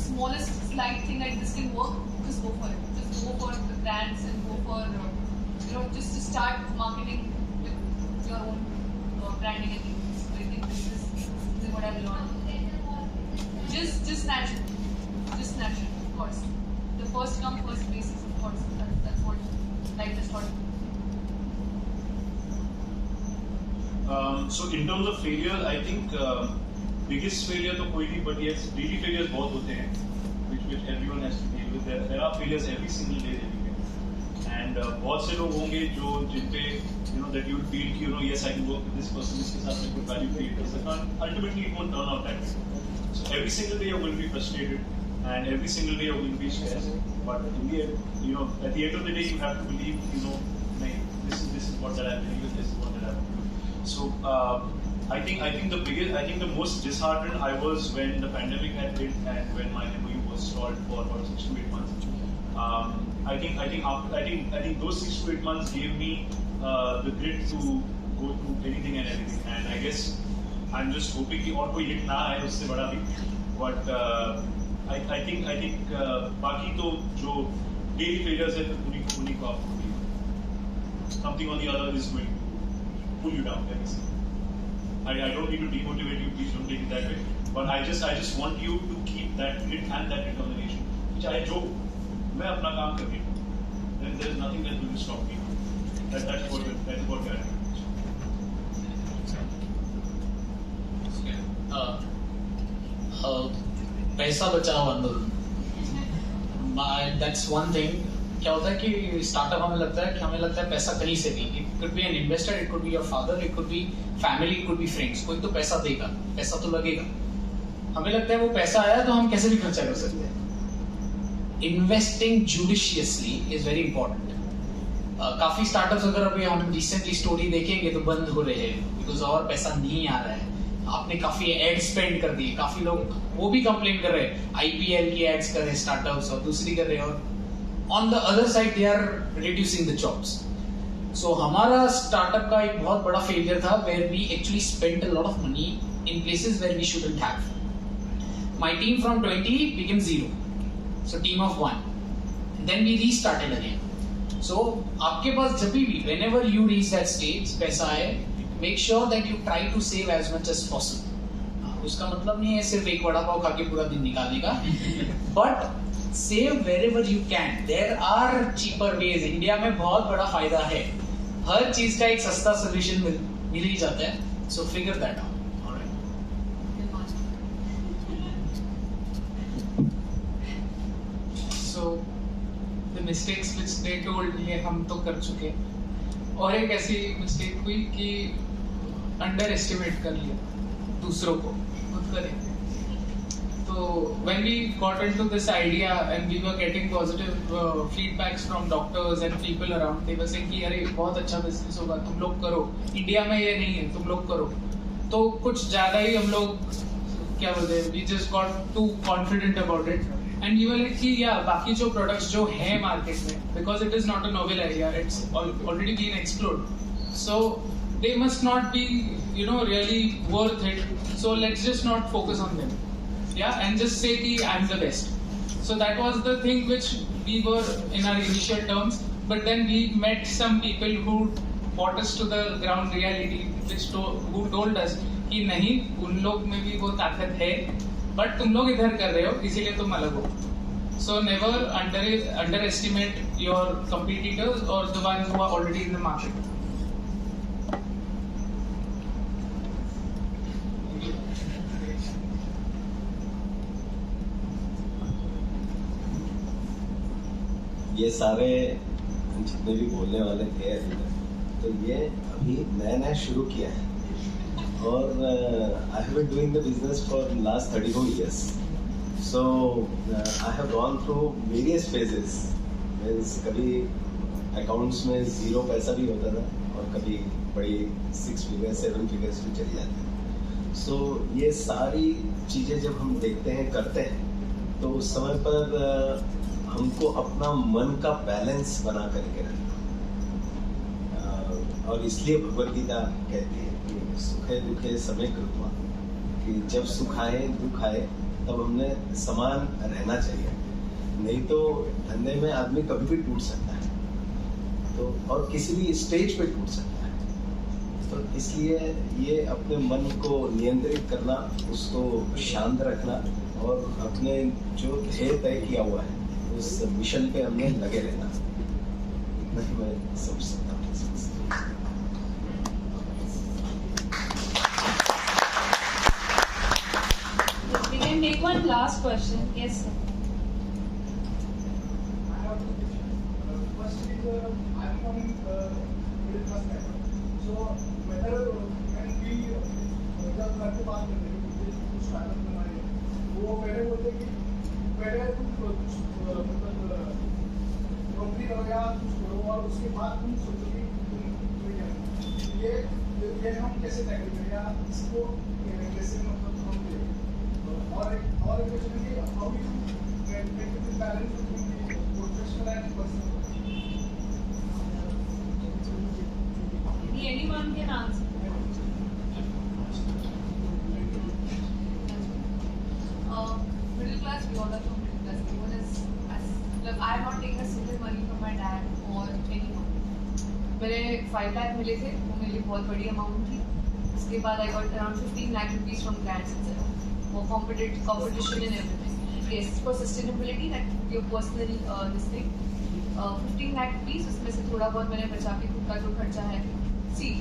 smallest slight thing like this can work, just go for it. Just go for the brands and go for just to start marketing with your own branding and things. So I think this is what I've learned. Just natural, of course. The first come first basis, of course. That's what life is taught. So in terms of failure, I think biggest failure तो कोई नहीं, but yes, daily failures बहुत होते हैं, which everyone has to deal with. There are failures every single day and बहुत से लोग होंगे जो जिनपे that you feel कि yes, I can work with this person, इसके साथ में good value create कर सकता हूँ. Ultimately it won't turn out that way. So every single day you're going to be frustrated, and every single day you're going to be stressed. But in the end, at the end of the day, you have to believe, this is what that I believe in, this is what that I believe. So I think the most disheartened I was when the pandemic had hit and when my MOU was stalled for about 6 to 8 months. I think those 6 to 8 months gave me the grit to go through anything and everything. And I guess I'm just hoping कि और कोई hit ना आए उससे बड़ा भी. But I think बाकी तो जो daily failures है फिर उन्हीं को आपको something or the other is going to pull you down. I don't need to demotivate you. Please don't take it that way. But I just want you to keep that grit and that determination. चाहे जो मैं अपना काम करके then there is nothing that will stop me. That's what we are. पैसा बचाओ आंदोलन. That's one thing. क्या होता है कि स्टार्टअप हमें लगता है पैसा कहीं से भी. It could be an investor, it could be your father, it could be family, it could be friends. कोई तो पैसा देगा, पैसा तो लगेगा. हमें लगता है वो पैसा आया तो हम कैसे भी खर्चा कर सकते हैं. Investing judiciously is very important. काफी स्टार्टअप्स अगर अभी हम रिसेंटली स्टोरी देखेंगे तो बंद हो रहे हैं बिकॉज और पैसा नहीं आ रहा है. आपने काफी एड स्पेंड कर दिए, काफी लोग वो भी कंप्लेन कर रहे हैं आईपीएल की एड्स कर रहे हैं स्टार्टअप्स और दूसरी कर रहे हैं, और on the other side they are reducing the jobs. So हमारा स्टार्टअप का एक बहुत बड़ा फेलियर था where we actually spent a lot of money in places where we shouldn't have. My team from 20 became 0, so team of 1, then we restarted again. So आपके पास जब भी whenever you reach that stage पैसा है, make sure that you try to save as much as possible. उसका मतलब नहीं है सिर्फ एक वड़ा पाव खा के पूरा दिन निकालेगा, but save wherever you can. There are cheaper ways. India में बहुत बड़ा फायदा है, हर चीज का एक सस्ता सोल्यूशन मिल ही जाता है. So figure that out. So the mistakes which they told ये हम तो कर चुके. और एक ऐसी मिस्टेक हुई कि अंडर एस्टिमेट कर लिया दूसरों को, खुद करेंगे. तो when we got into this idea and we were getting positive feedbacks from doctors and people around, they were saying कि अरे बहुत अच्छा बिजनेस होगा, तुम लोग करो, इंडिया में ये नहीं है, तुम लोग करो. तो कुछ ज्यादा ही हम लोग क्या बोलते हैं, we just got too confident about it. And we were like कि बाकी जो products जो हैं market में, because it is not a novel idea, it's already been explored, so they must not be really worth it, so let's just not focus on them. yeah, and just say कि I'm the best. So that was the thing which we were in our initial terms, but then we met some people who brought us to the ground reality, who told us कि नहीं, उन लोग में भी वो ताकत है, but तुम लोग इधर कर रहे हो, इसीलिए तुम अलग हो. So never underestimate your competitors or the ones who are already in the market. ये सारे जितने भी बोलने वाले थे अभी तक, तो ये अभी नया शुरू किया है और I have been doing the business for last 34 years. So I have gone through various phases. Means कभी accounts में 0 पैसा भी होता था और कभी बड़ी 6 figures 7 figures भी चली जाती है. So ये सारी चीजें जब हम देखते हैं करते हैं तो उस समय पर हमको अपना मन का बैलेंस बना करके रखना, और इसलिए भगवद गीता कहती है कि सुखे दुखे समय कृत्वा, कि जब सुख आए दुख आए तब हमने समान रहना चाहिए, नहीं तो धंधे में आदमी कभी भी टूट सकता है, तो और किसी भी स्टेज पे टूट सकता है. तो इसलिए ये अपने मन को नियंत्रित करना, उसको शांत रखना और अपने जो ध्येय तय किया हुआ है उस मिशन पे हमने लगे रहना, इतना ही मैं समझ सकता हूँ. We can take one last question. Yes, sir. I have two questions. First is, I am from middle class background. So whether when we जब घर पे बात करते हैं कि कुछ स्टार्टअप बनाए, वो पहले बोलते हैं कि पहले कुछ मतलब नौकरी करो या कुछ करो और उसके बाद तुम सोचो कि तुम क्या ये हम कैसे टैकल करें या इसको कैसे मतलब हम करें. और एक क्वेश्चन है कि how you make this balance between professional and personal. Anyone can answer. Middle class, we all are from middle class. Everyone is, like, I have not taken a single money from my dad or anyone. मेरे 5 लाख मिले थे, वो मेरे लिए बहुत बड़ी amount थी. उसके बाद I got around 15 lakh rupees from grants itself. For competition and everything. Yes, for sustainability, that your personal this thing. 15 lakh rupees, उसमें से थोड़ा बहुत मैंने बचा के खुद का जो खर्चा है. See,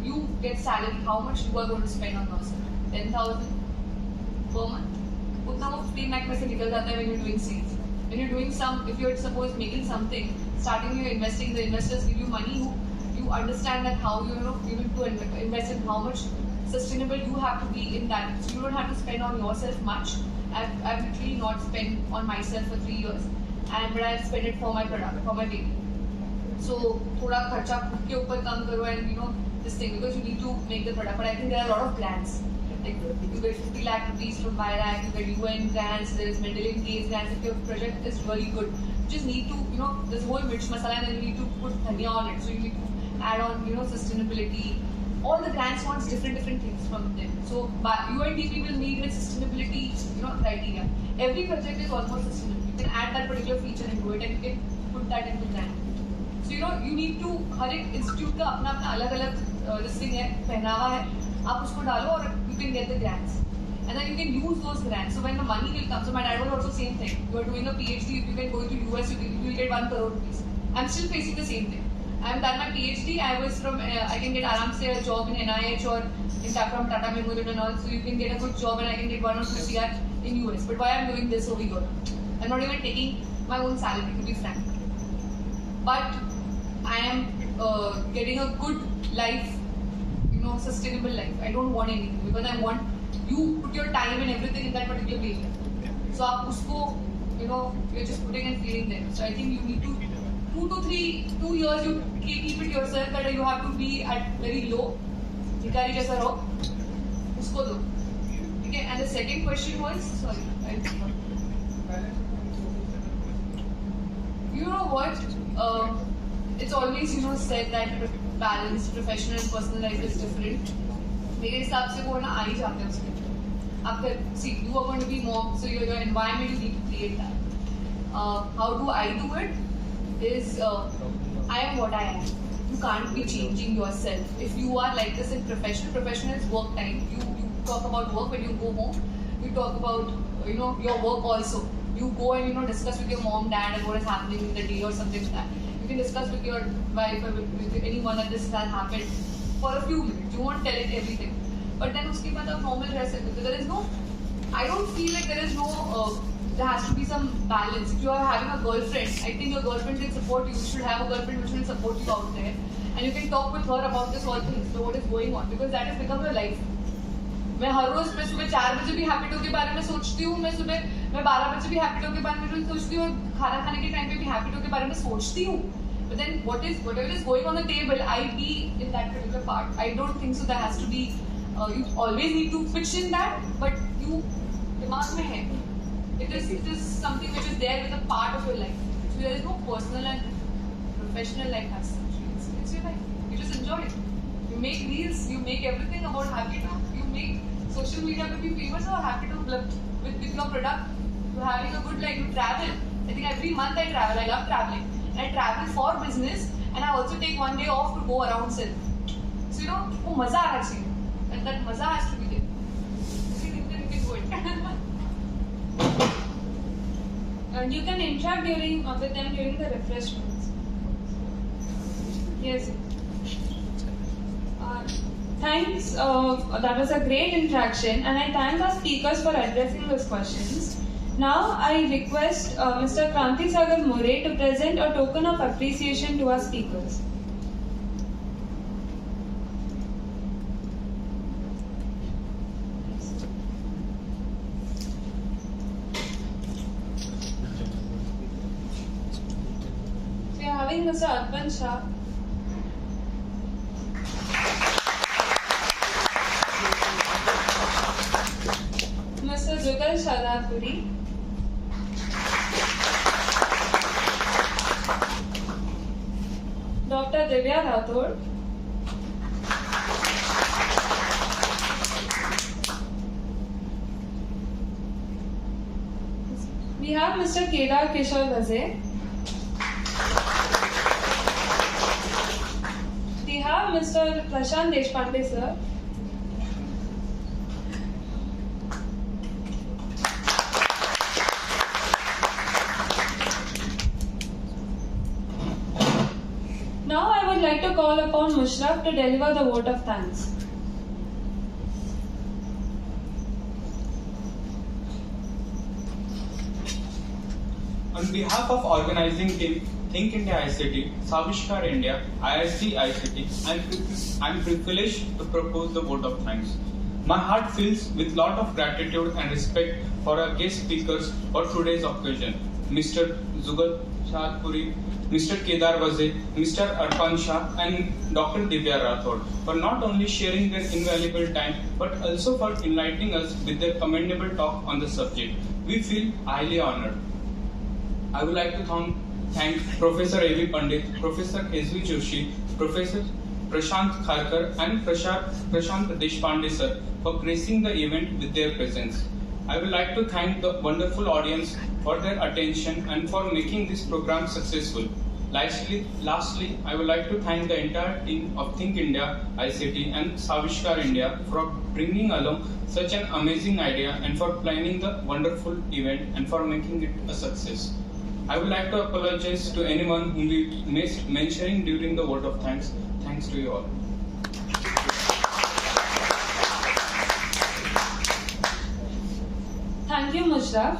you get salary, how much you are going to spend on yourself? 10,000 per month. उतना वो 15 lakh में से निकल जाता है when you're doing sales. When you're doing if you're suppose making something, starting you're investing, the investors give you money, you understand that how you need to invest in how much sustainable you have to be in that. So you don't have to spend on yourself much. I've literally not spent on myself for 3 years, but I've spent it for my product, for my baby. So थोड़ा खर्चा खुद के ऊपर कम करो and this thing, because you need to make the product. But I think there are a lot of grants. Like you get 50 lakh rupees from BIRAC, you get UN grants, there is Mendelian case grants. If your project is really good, you just need to, this whole mirch masala, and then you need to put dhania on it. So you need to add on, sustainability. All the grants wants different things from them. So UNDP will need with sustainability, criteria. Every project is almost sustainable. You can add that particular feature into it, and you can put that into grant. So you need to, हर एक institute का अपना अलग this thing है, पहनावा है, आप उसको डालो और you can get the grants, and then you can use those grants. So when the money will come, so my dad was also same thing. You are doing a PhD, if you can go to US, you will get 1 crore rupees. I'm still facing the same thing. I have done my PhD. I was from I can get aram se a job in NIH or from Tata Memorial and all. So you can get a good job and I can get 1 or 2 CR in US. But why I'm doing this over here? I'm not even taking my own salary, to be frank. But I am getting a good life, sustainable life. I don't want anything because I want you put your time and everything in that particular area. So आप उसको, you're just putting and feeling there. So I think you need to 2 years you keep it yourself that you have to be at very low. भिखारी जैसा रहो, उसको दो. Okay, and the second question was, sorry, I forgot. You know what? It's always said that balance, professional and personal life is different. मेरे हिसाब से वो ना आ ही जाते हैं उसमें. after, see, you are going to be mom, so your environment, you need to create that. How do I do it? Is I am what I am. You can't be changing yourself. If you are like this in professional is work time. You talk about work when you go home. You talk about your work also. You go and discuss with your mom, dad, and what is happening in the day or something like that. You can discuss with your wife or with anyone that this has happened for a few minutes. You won't tell it everything. But then uske baad आप normal रह सकते हो. There is no, I don't feel like there is no, there has to be some balance. If you are having a girlfriend, I think your girlfriend can support you. You should have a girlfriend which will support you out there. And you can talk with her about this all things, so what is going on, because that has become your life. मैं हर रोज मैं सुबह 4 बजे भी हैबिटो के बारे में सोचती हूँ, मैं 12 बजे भी हैबिटो के बारे में सोचती हूँ, खाना खाने के टाइम पे भी हैबिटो के बारे में सोचती हूँ. But then whatever is going on the table, I be in that particular part. I don't think so. There has to be. You always need to pitch in that, but you दिमाग में है. It is something which is there with a part of your life. So there is no personal and professional life as such. It's your life. You just enjoy it. You make reels. You make everything about happy to. You make social media to be famous or happy to with your product. You're having a good life. You travel. I think every month I travel. I love traveling. I travel for business, and I also take one day off to go around self. So वो मजा आना चाहिए, and that मजा has to be there. You can do it. And you can interact with them during the refreshments. Yes. Thanks. That was a great interaction, and I thank our speakers for addressing those questions. Now I request Mr. Kranti Sagar More to present a token of appreciation to our speakers. We are having Mr. Arpan Shah. Mr. Jugal Shadapuri. Dr. Divya Rathod. We have Mr. Kedar Kishore Vaze. We have Mr. Prashant Deshpande sir. Now I would like to call upon Mushraf to deliver the vote of thanks. On behalf of organizing team Think India ICT, Savishkar India, IIT ICT, I am privileged to propose the vote of thanks. My heart fills with lot of gratitude and respect for our guest speakers for today's occasion, Mr. Jugal Shadapuri, Mr. Kedar Vaze, Mr. Arpan Shah, and Dr. Divya Rathod for not only sharing their invaluable time but also for enlightening us with their commendable talk on the subject. We feel highly honored. I would like to thank Professor A.V. Pandit, Professor S.V. Joshi, Professor Prashant Kharkar, and Prashant Deshpande sir for gracing the event with their presence. I would like to thank the wonderful audience for their attention and for making this program successful. Lastly, I would like to thank the entire team of Think India ICT and Savishkar India for bringing along such an amazing idea and for planning the wonderful event and for making it a success. I would like to apologize to anyone whom we missed mentioning during the vote of thanks. Thanks to you all. Thank you, Mushraf.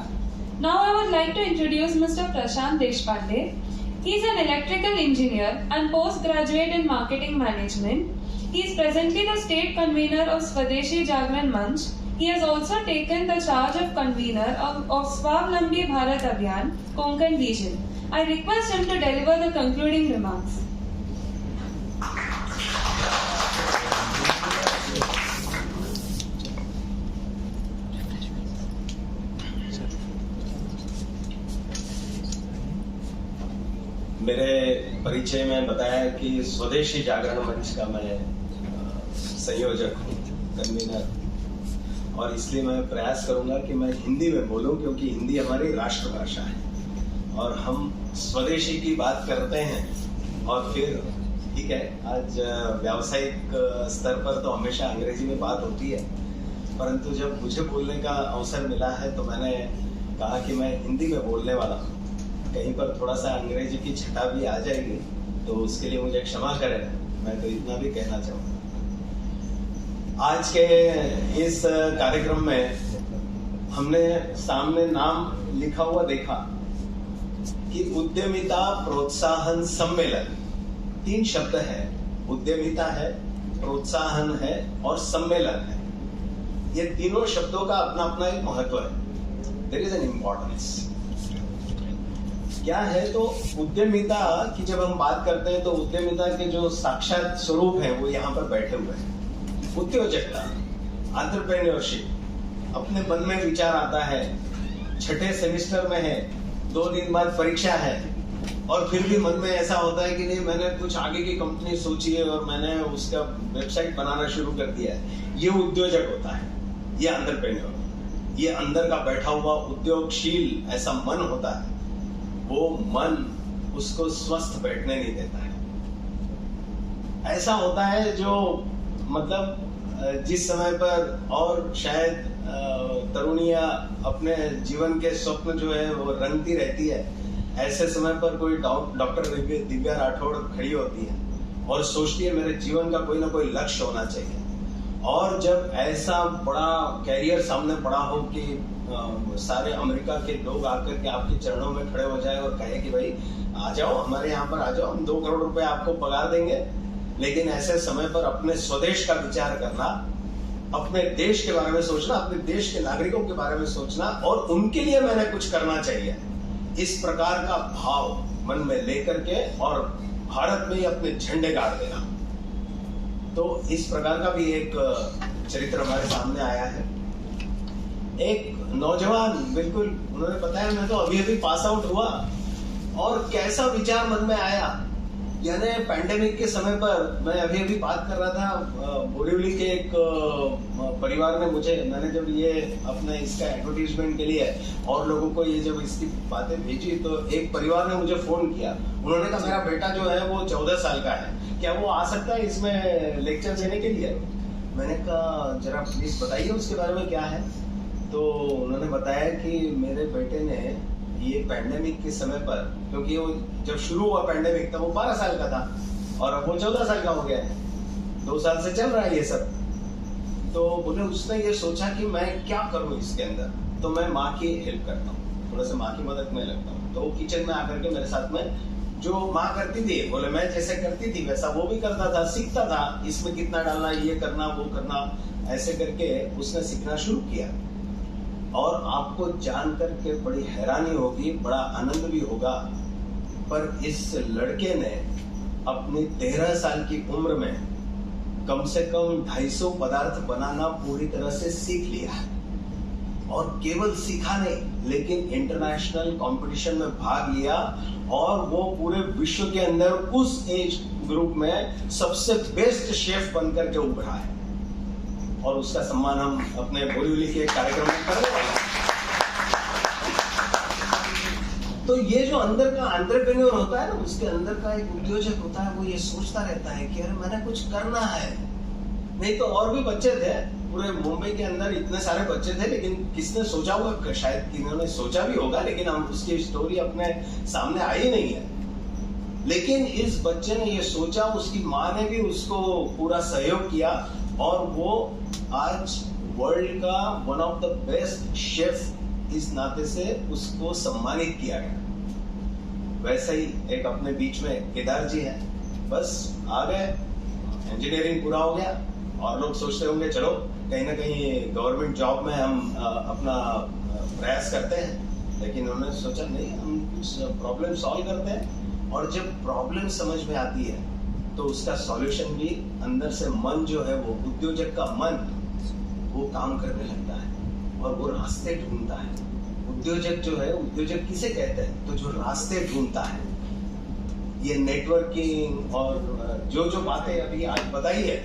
Now I would like to introduce Mr. Prashant Deshpande. He is an electrical engineer and postgraduate in marketing management. He is presently the state convener of Swadeshi Jagran Manch. He has also taken the charge of convener of Swavalambi Bharat Abhiyan, Konkan region. I request him to deliver the concluding remarks. मेरे परिचय में बताया कि स्वदेशी जागरण मंच का मैं संयोजक हूँ, कन्वीनर, और इसलिए मैं प्रयास करूंगा कि मैं हिंदी में बोलूं, क्योंकि हिंदी हमारी राष्ट्रभाषा है और हम स्वदेशी की बात करते हैं। और फिर ठीक है, आज व्यावसायिक स्तर पर तो हमेशा अंग्रेजी में बात होती है, परंतु जब मुझे बोलने का अवसर मिला है तो मैंने कहा कि मैं हिंदी में बोलने वाला हूँ। कहीं पर थोड़ा सा अंग्रेजी की छटा भी आ जाएगी तो उसके लिए मुझे क्षमा करें, मैं तो इतना भी कहना चाहूँगा। आज के इस कार्यक्रम में हमने सामने नाम लिखा हुआ देखा कि उद्यमिता प्रोत्साहन सम्मेलन। 3 शब्द है, उद्यमिता है, प्रोत्साहन है और सम्मेलन है। ये तीनों शब्दों का अपना अपना एक महत्व है। There is an importance. क्या है तो उद्यमिता की जब हम बात करते हैं तो उद्यमिता के जो साक्षात स्वरूप है वो यहाँ पर बैठे हुए हैं। उद्योजकता, एंटरप्रेन्योरशिप, अपने मन में विचार आता है, छठे सेमेस्टर में है, 2 दिन बाद परीक्षा है और फिर भी मन में ऐसा होता है कि नहीं, मैंने कुछ आगे की कंपनी सोची है और मैंने उसका वेबसाइट बनाना शुरू कर दिया है। ये उद्योजक होता है, ये एंटरप्रेन्योर, ये अंदर का बैठा हुआ उद्योगशील ऐसा मन होता है। वो मन उसको स्वस्थ बैठने नहीं देता है। ऐसा होता है जो मतलब जिस समय पर और शायद तरुणियां अपने जीवन के स्वप्न जो है वो रंगती रहती है, ऐसे समय पर कोई डॉक्टर दिव्या राठौड़ खड़ी होती है और सोचती है मेरे जीवन का कोई ना कोई लक्ष्य होना चाहिए। और जब ऐसा बड़ा कैरियर सामने पड़ा हो कि सारे अमेरिका के लोग आकर के आपके चरणों में खड़े हो जाए और कहे कि भाई आ जाओ, हमारे यहाँ पर आ जाओ, हम 2 करोड़ रुपए आपको पगार देंगे। लेकिन ऐसे समय पर अपने स्वदेश का विचार करना, अपने देश के बारे में सोचना, अपने देश के नागरिकों के बारे में सोचना और उनके लिए मैंने कुछ करना चाहिए, इस प्रकार का भाव मन में लेकर के और भारत में ही अपने झंडे गाड़ देना। तो इस प्रकार का भी एक चरित्र हमारे सामने आया है। एक नौजवान, बिल्कुल उन्होंने बताया मैं तो अभी पास आउट हुआ और कैसा विचार मन में आया। यानी पैंडेमिक के समय पर मैं अभी बात कर रहा था, बोरीवली के एक परिवार ने मैंने जब ये अपने इसका एडवर्टीजमेंट के लिए और लोगों को ये जब इसकी बातें भेजी तो एक परिवार ने मुझे फोन किया। उन्होंने कहा मेरा बेटा जो है वो 14 साल का है, क्या वो आ सकता है इसमें लेक्चर देने के लिए? मैंने कहा जरा प्लीज बताइए उसके बारे में क्या है। तो उन्होंने बताया कि मेरे बेटे ने ये पैंडेमिक के समय पर, क्योंकि वो जब शुरू हुआ पैंडेमिक तब वो 12 साल का था और अब वो 14 साल का हो गया है, 2 साल से चल रहा है ये सब। तो बोले उसने ये सोचा कि मैं क्या करूं इसके अंदर, तो मैं माँ की हेल्प करता हूँ, थोड़ा सा माँ की मदद में लगता हूँ। तो वो किचन में आकर के मेरे साथ में जो माँ करती थी, बोले मैं जैसे करती थी वैसा वो भी करता था, सीखता था, इसमें कितना डालना, ये करना, वो करना, ऐसे करके उसने सीखना शुरू किया। और आपको जान करके बड़ी हैरानी होगी, बड़ा आनंद भी होगा, पर इस लड़के ने अपनी 13 साल की उम्र में कम से कम 250 पदार्थ बनाना पूरी तरह से सीख लिया है। और केवल सीखा नहीं, लेकिन इंटरनेशनल कंपटीशन में भाग लिया और वो पूरे विश्व के अंदर उस एज ग्रुप में सबसे बेस्ट शेफ बनकर के उभरा है। और उसका सम्मान हम अपने बोरीवली के कार्यक्रम में करेंगे। तो ये जो अंदर का एंटरप्रेन्योर होता है ना, उसके अंदर का एक उद्योजक होता है, वो ये सोचता रहता है कि अरे मैंने कुछ करना है। नहीं तो और भी बच्चे थे, पूरे मुंबई के अंदर इतने सारे बच्चे थे, लेकिन किसने सोचा होगा, शायद इन्होंने सोचा भी होगा, लेकिन हम उसकी स्टोरी अपने सामने आई नहीं है। लेकिन इस बच्चे ने ये सोचा, उसकी माँ ने भी उसको पूरा सहयोग किया और वो आज वर्ल्ड का one of the best chef इस नाते से उसको सम्मानित किया गया। वैसे ही एक अपने बीच में केदार जी हैं, बस आ गए, इंजीनियरिंग पूरा हो गया और लोग सोचते होंगे चलो कहीं ना कहीं गवर्नमेंट जॉब में हम अपना प्रयास करते हैं, लेकिन उन्होंने सोचा नहीं, हम कुछ प्रॉब्लम सॉल्व करते हैं। और जब प्रॉब्लम समझ में आती है तो उसका सॉल्यूशन भी अंदर से मन जो है, वो उद्योजक का मन वो काम करने लगता है और वो रास्ते ढूंढता है। उद्योजक जो है, उद्योजक किसे कहते हैं, तो जो रास्ते ढूंढता है। ये नेटवर्किंग और जो बातें अभी आज बताई है,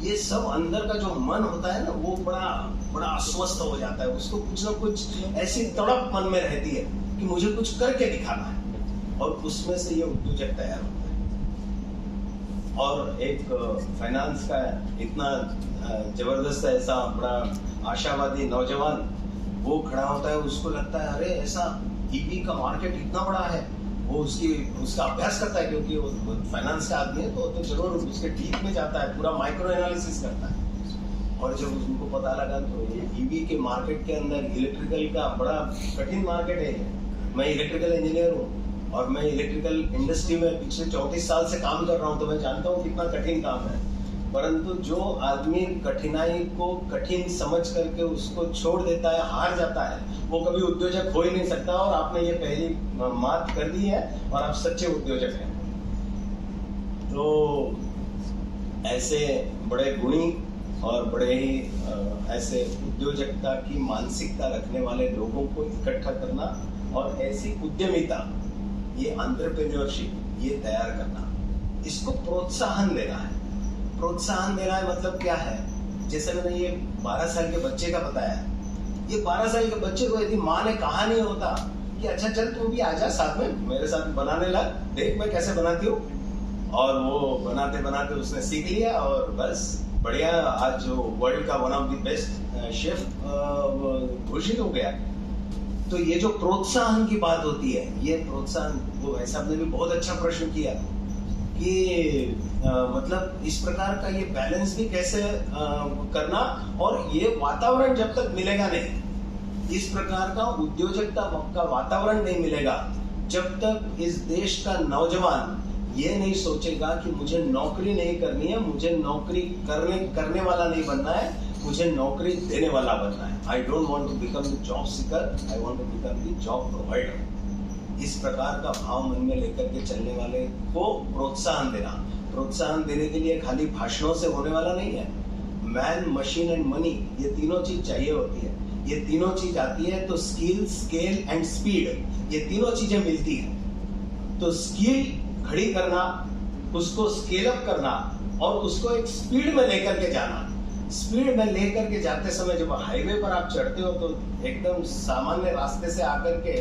ये सब अंदर का जो मन होता है ना, वो बड़ा अस्वस्थ हो जाता है। उसको कुछ ना कुछ ऐसी तड़प मन में रहती है कि मुझे कुछ करके दिखाना है, और उसमें से ये उद्योजक तैयार होता है। और एक फाइनेंस का इतना जबरदस्त ऐसा बड़ा आशावादी नौजवान वो खड़ा होता है, उसको लगता है अरे ऐसा ईवी का मार्केट इतना बड़ा है, वो उसका अभ्यास करता है, क्योंकि वो फाइनेंस का आदमी है, तो जरूर उसके डीप में जाता है, पूरा माइक्रो एनालिसिस करता है। और जब उनको पता लगा तो ये ईवी के मार्केट के अंदर इलेक्ट्रिकल का बड़ा कठिन मार्केट है। मैं इलेक्ट्रिकल इंजीनियर हूँ और मैं इलेक्ट्रिकल इंडस्ट्री में पिछले 34 साल से काम कर रहा हूँ, तो मैं जानता हूँ कितना कठिन काम है। परंतु जो आदमी कठिनाई को कठिन समझ करके उसको छोड़ देता है, हार जाता है, वो कभी उद्योजक हो ही नहीं सकता। और आपने ये पहली बात कर दी है और आप सच्चे उद्योजक हैं। तो ऐसे बड़े गुणी और बड़े ही ऐसे उद्योजकता की मानसिकता रखने वाले लोगों को इकट्ठा करना और ऐसी उद्यमिता, ये एंटरप्रेन्योरशिप, ये तैयार करना, इसको प्रोत्साहन देना है। प्रोत्साहन देना है मतलब क्या है? जैसे मैंने ये 12 साल के बच्चे का बताया, ये 12 साल के बच्चे को यदि माँ ने कहा नहीं होता कि अच्छा चल तू भी आजा साथ में, मेरे साथ बनाने लग, देख मैं कैसे बनाती हूँ, और वो बनाते बनाते उसने सीख लिया और बस बढ़िया, आज जो वर्ल्ड का one of the best chef घोषित हो गया। तो ये जो प्रोत्साहन की बात होती है, ये प्रोत्साहन, वो भाई साहब ने भी बहुत अच्छा प्रश्न किया कि मतलब इस प्रकार का ये बैलेंस भी कैसे करना, और ये वातावरण जब तक मिलेगा नहीं, इस प्रकार का उद्योजकता का वातावरण नहीं मिलेगा, जब तक इस देश का नौजवान ये नहीं सोचेगा कि मुझे नौकरी नहीं करनी है, मुझे नौकरी करने वाला नहीं बनना है, मुझे नौकरी देने वाला बनना है। I don't want to become the job seeker, I want to become the job provider. इस प्रकार का भाव मन में लेकर के चलने वाले को प्रोत्साहन देना। प्रोत्साहन देने के लिए खाली भाषणों से होने वाला नहीं है। मैन, मशीन एंड मनी, ये तीनों चीज चाहिए होती है। ये तीनों चीज आती है तो स्किल, स्केल एंड स्पीड, ये तीनों चीजें मिलती है। तो स्किल खड़ी करना, उसको स्केल अप करना और उसको एक स्पीड में लेकर के जाना। स्पीड में लेकर के जाते समय जब हाईवे पर आप चढ़ते हो तो एकदम सामान्य रास्ते से आकर के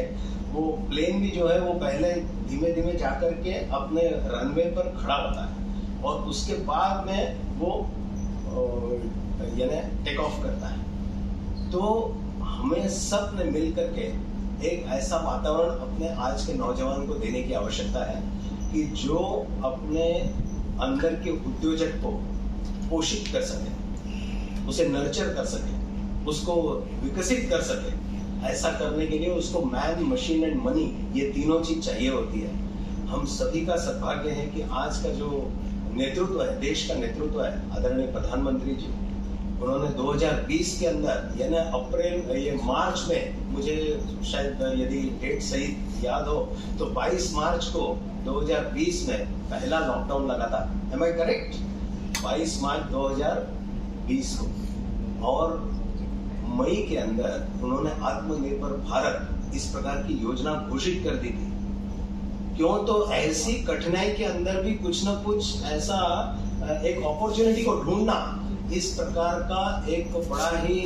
वो प्लेन भी जो है वो पहले धीमे धीमे जाकर के अपने रनवे पर खड़ा होता है और उसके बाद में वो यानी टेक ऑफ करता है। तो हमें सब ने मिल करके एक ऐसा वातावरण अपने आज के नौजवान को देने की आवश्यकता है कि जो अपने अंदर के उद्योजक को पोषित कर सके, उसे नर्चर कर सके, उसको विकसित कर सके। ऐसा करने के लिए उसको मैन, मशीन एंड मनी, ये तीनों चीज चाहिए होती है। हम सभी का सौभाग्य है कि आज का जो नेतृत्व है, देश का नेतृत्व है, आदरणीय प्रधानमंत्री जी, उन्होंने 2020 के अंदर यानी मार्च में, मुझे शायद यदि डेट सही याद हो तो 22 मार्च को 2020 में पहला लॉकडाउन लगा था। एम आई करेक्ट? 22 मार्च 2020 को, और मई के अंदर उन्होंने आत्मनिर्भर भारत इस प्रकार की योजना घोषित कर दी थी। क्यों? तो ऐसी कठिनाई के अंदर भी कुछ ना कुछ ऐसा एक अपॉर्चुनिटी को ढूंढना, इस प्रकार का एक बड़ा ही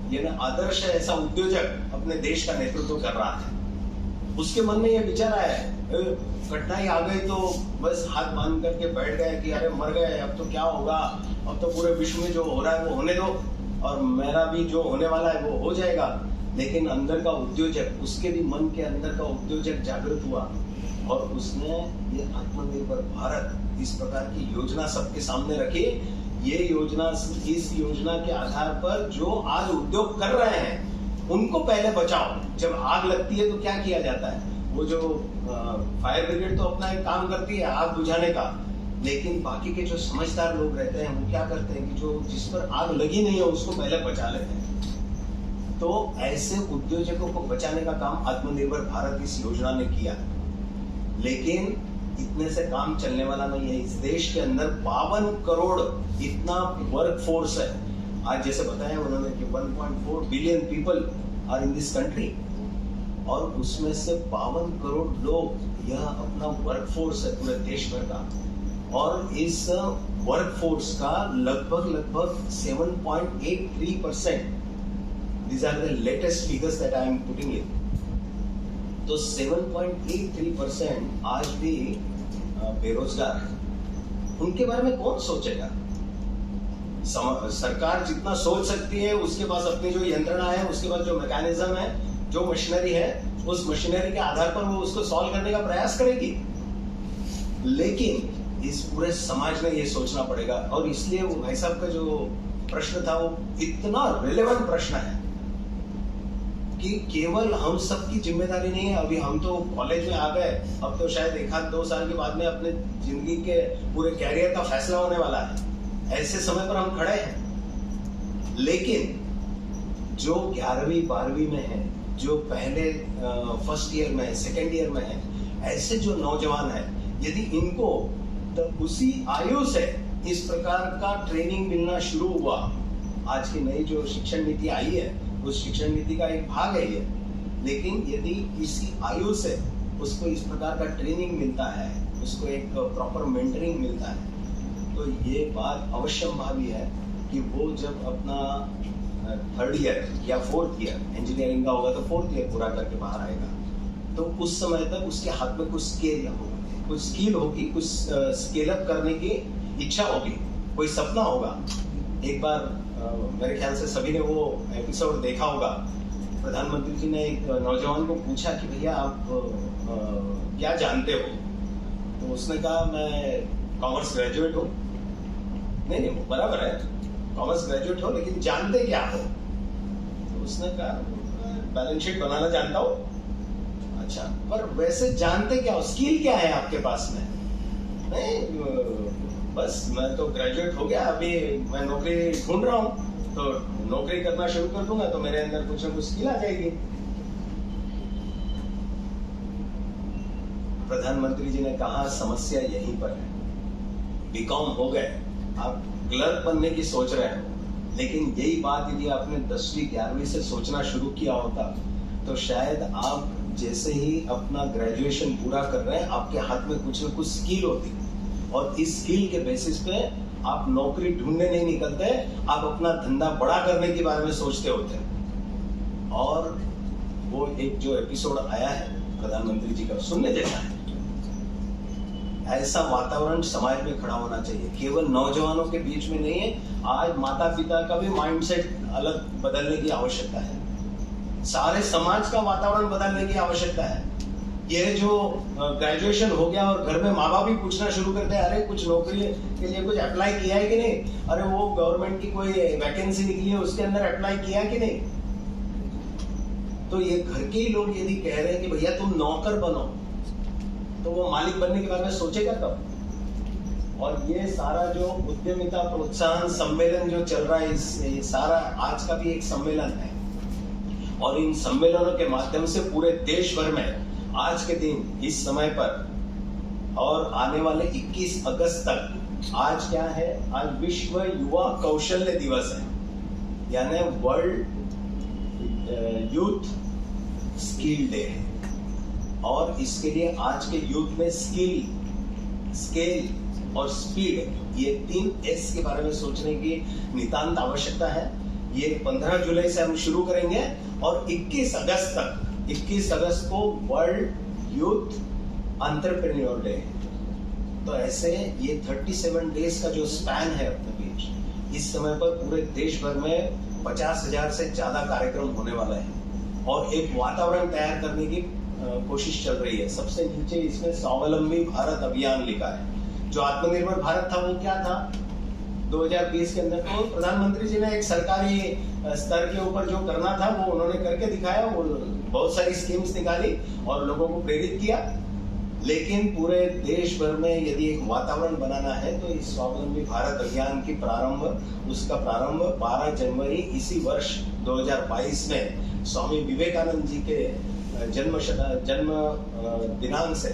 यानी आदर्श है। ऐसा उद्योजक अपने देश का नेतृत्व कर रहा है। उसके मन में ये विचार आया है, कठिनाई आ गई तो बस हाथ बांध करके बैठ गए कि अरे मर गए, अब तो क्या होगा, अब तो पूरे विश्व में जो हो रहा है वो होने दो और मेरा भी जो होने वाला है वो हो जाएगा। लेकिन अंदर का उद्योजक, उसके भी मन के अंदर का उद्योजक जागृत हुआ और उसने ये आत्मनिर्भर भारत इस प्रकार की योजना सबके सामने रखी। ये योजना, इस योजना के आधार पर जो आज उद्योग कर रहे हैं उनको पहले बचाओ। जब आग लगती है तो क्या किया जाता है? वो जो फायर ब्रिगेड तो अपना एक काम करती है आग बुझाने का, लेकिन बाकी के जो समझदार लोग रहते हैं वो क्या करते हैं कि जो जिस पर आग लगी नहीं है उसको पहले बचा लेते हैं। तो ऐसे उद्योजकों को बचाने का काम आत्मनिर्भर भारत इस योजना ने किया। लेकिन इतने से काम चलने वाला नहीं है। इस देश के अंदर 52 करोड़ इतना वर्क फोर्स है। आज जैसे बताया उन्होंने कि 1.4 billion people are in this country, और उसमें से 52 करोड़ लोग, यह अपना वर्क फोर्स है पूरे देश भर का। और इस वर्कफोर्स का लगभग 7.83%. These are the latest figures that I am putting in. तो 7.83% आज भी बेरोजगार है. उनके बारे में कौन सोचेगा? सरकार जितना सोच सकती है, उसके पास अपनी जो यंत्रणा है, उसके पास जो मैकेनिज्म है, जो मशीनरी है, उस मशीनरी के आधार पर वो उसको सॉल्व करने का प्रयास करेगी. लेकिन इस पूरे समाज में ये सोचना पड़ेगा. और इसलिए वो भाई साहब का जो प्रश्न था वो इतना रिलेवेंट प्रश्न है कि केवल हम सबकी जिम्मेदारी नहीं है. अभी हम तो कॉलेज में आ गए, अब तो शायद 1-2 साल के बाद में अपने जिंदगी के पूरे कैरियर का फैसला होने वाला है. ऐसे समय पर हम खड़े हैं. लेकिन जो 11वीं 12वीं में है, जो पहले फर्स्ट ईयर में है, सेकेंड ईयर में है, ऐसे जो नौजवान है, यदि इनको उसी आयु से इस प्रकार का ट्रेनिंग मिलना शुरू हुआ, आज की नई जो शिक्षण नीति आई है उस शिक्षण नीति का एक भाग है ये. लेकिन यदि इसी आयु से उसको इस प्रकार का ट्रेनिंग मिलता है, उसको एक प्रॉपर मेंटरिंग मिलता है, तो ये बात अवश्यंभावी है कि वो जब अपना 3rd ईयर या 4th ईयर, इंजीनियरिंग का होगा तो 4th ईयर पूरा करके बाहर आएगा, तो उस समय तक उसके हाथ में कुछ स्किल होगी, कुछ स्केल अप करने की इच्छा होगी, कोई सपना होगा. एक बार मेरे ख्याल से सभी ने वो एपिसोड देखा होगा. प्रधानमंत्री जी ने एक नौजवान को पूछा कि भैया आप क्या जानते हो? तो उसने कहा मैं कॉमर्स ग्रेजुएट हूँ. नहीं वो बराबर है, कॉमर्स ग्रेजुएट हो, लेकिन जानते क्या हो? तो उसने कहा बैलेंस शीट बनाना जानता हूँ. अच्छा, पर वैसे जानते क्या हो? स्किल क्या है आपके पास में? नहीं बस मैं तो ग्रेजुएट हो गया, अभी मैं नौकरी ढूंढ रहा हूँ, तो नौकरी करना शुरू कर दूंगा तो मेरे अंदर कुछ ना कुछ स्किल आ जाएगी. प्रधानमंत्री जी ने कहा समस्या यहीं पर है. बीकॉम हो गए, आप क्लर्क बनने की सोच रहे हो, लेकिन यही बात यदि आपने 10वीं 11वीं से सोचना शुरू किया होता तो शायद आप जैसे ही अपना ग्रेजुएशन पूरा कर रहे हैं, आपके हाथ में कुछ न कुछ स्किल होती, और इस स्किल के बेसिस पे आप नौकरी ढूंढने नहीं निकलते, आप अपना धंधा बड़ा करने के बारे में सोचते होते. और वो एक जो एपिसोड आया है प्रधानमंत्री जी का, सुनने जैसा है. ऐसा वातावरण समाज में खड़ा होना चाहिए, केवल नौजवानों के बीच में नहीं है. आज माता पिता का भी माइंडसेट अलग बदलने की आवश्यकता है. सारे समाज का वातावरण बदलने की आवश्यकता है. ये जो ग्रेजुएशन हो गया और घर में माँ बाप भी पूछना शुरू करते हैं, अरे कुछ नौकरी के लिए कुछ अप्लाई किया है कि नहीं, अरे वो गवर्नमेंट की कोई वैकेंसी निकली है उसके अंदर अप्लाई किया कि नहीं. तो ये घर के ही लोग यदि कह रहे हैं कि भैया तुम नौकर बनो, तो वो मालिक बनने के बारे में सोचेगा कब? और ये सारा जो उद्यमिता प्रोत्साहन सम्मेलन जो चल रहा है, ये सारा आज का भी एक सम्मेलन है. और इन सम्मेलनों के माध्यम से पूरे देश भर में आज के दिन इस समय पर और आने वाले 21 अगस्त तक, आज क्या है, आज विश्व युवा कौशल्य दिवस है, यानी वर्ल्ड यूथ स्किल डे है. और इसके लिए आज के यूथ में स्किल, स्केल और स्पीड, ये 3 S के बारे में सोचने की नितांत आवश्यकता है. ये 15 जुलाई से हम शुरू करेंगे और 21 अगस्त को वर्ल्ड यूथ एंटरप्रेन्योर डे. तो ऐसे ये 37 डेज का जो स्पैन है अपने बीच, इस समय पर पूरे देश भर में 50,000 से ज्यादा कार्यक्रम होने वाला है और एक वातावरण तैयार करने की कोशिश चल रही है. सबसे नीचे इसमें स्वावलंबी भारत अभियान लिखा है. जो आत्मनिर्भर भारत था वो क्या था 2020 के अंदर, तो प्रधानमंत्री जी ने एक सरकारी स्तर के ऊपर जो करना था वो उन्होंने करके दिखाया. वो बहुत सारी स्कीम्स निकाली और लोगों को प्रेरित किया. लेकिन पूरे देश भर में यदि एक वातावरण बनाना है तो इस स्वावलंबी भारत अभियान की उसका प्रारंभ 12 जनवरी इसी वर्ष 2022 में स्वामी विवेकानंद जी के जन्म दिनांक से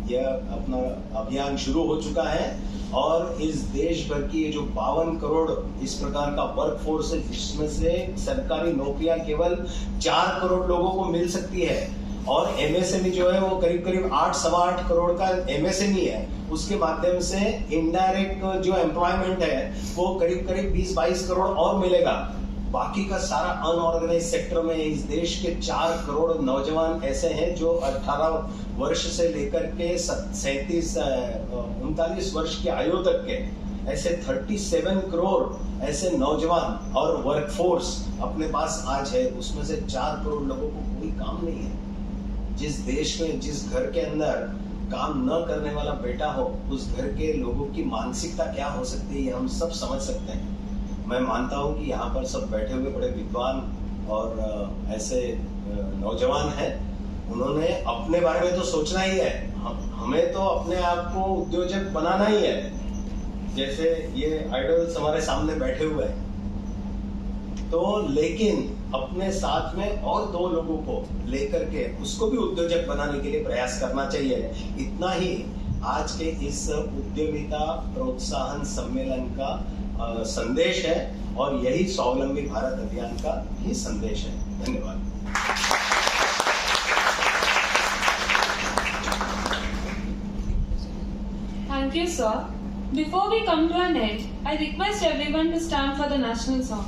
यह अपना अभियान शुरू हो चुका है. और इस देश भर की ये जो 52 करोड़ इस प्रकार का वर्क फोर्स है, जिसमें से सरकारी नौकरियां केवल 4 करोड़ लोगों को मिल सकती है, और MSME जो है वो करीब करीब 8-8.25 करोड़ का MSME है, उसके माध्यम से इनडायरेक्ट जो एम्प्लॉयमेंट है वो करीब करीब 20-22 करोड़ और मिलेगा। बाकी का सारा अनऑर्गेनाइज सेक्टर में इस देश के 4 करोड़ नौजवान ऐसे हैं जो 18 वर्ष से लेकर के 39 वर्ष की आयु तक के ऐसे 37 करोड़ ऐसे नौजवान और वर्कफोर्स अपने पास आज है। उसमें से 4 करोड़ लोगों को कोई काम नहीं है। जिस देश में, जिस घर के अंदर काम न करने वाला बेटा हो, उस घर के लोगों की मानसिकता क्या हो सकती है ये हम सब समझ सकते हैं। मैं मानता हूं कि यहाँ पर सब बैठे हुए बड़े विद्वान और ऐसे नौजवान हैं, उन्होंने अपने बारे में तो सोचना ही है, हमें तो अपने आप को उद्योजक बनाना ही है। जैसे ये आइडल्स हमारे सामने बैठे हुए हैं, तो लेकिन अपने साथ में और 2 लोगों को लेकर के उसको भी उद्योजक बनाने के लिए प्रयास करना चाहिए। इतना ही आज के इस उद्यमिता प्रोत्साहन सम्मेलन का संदेश है और यही स्वावलंबी भारत अभियान का ही संदेश है। धन्यवाद। Thank you, sir. Before we come to an end, I request everyone to stand for the national song.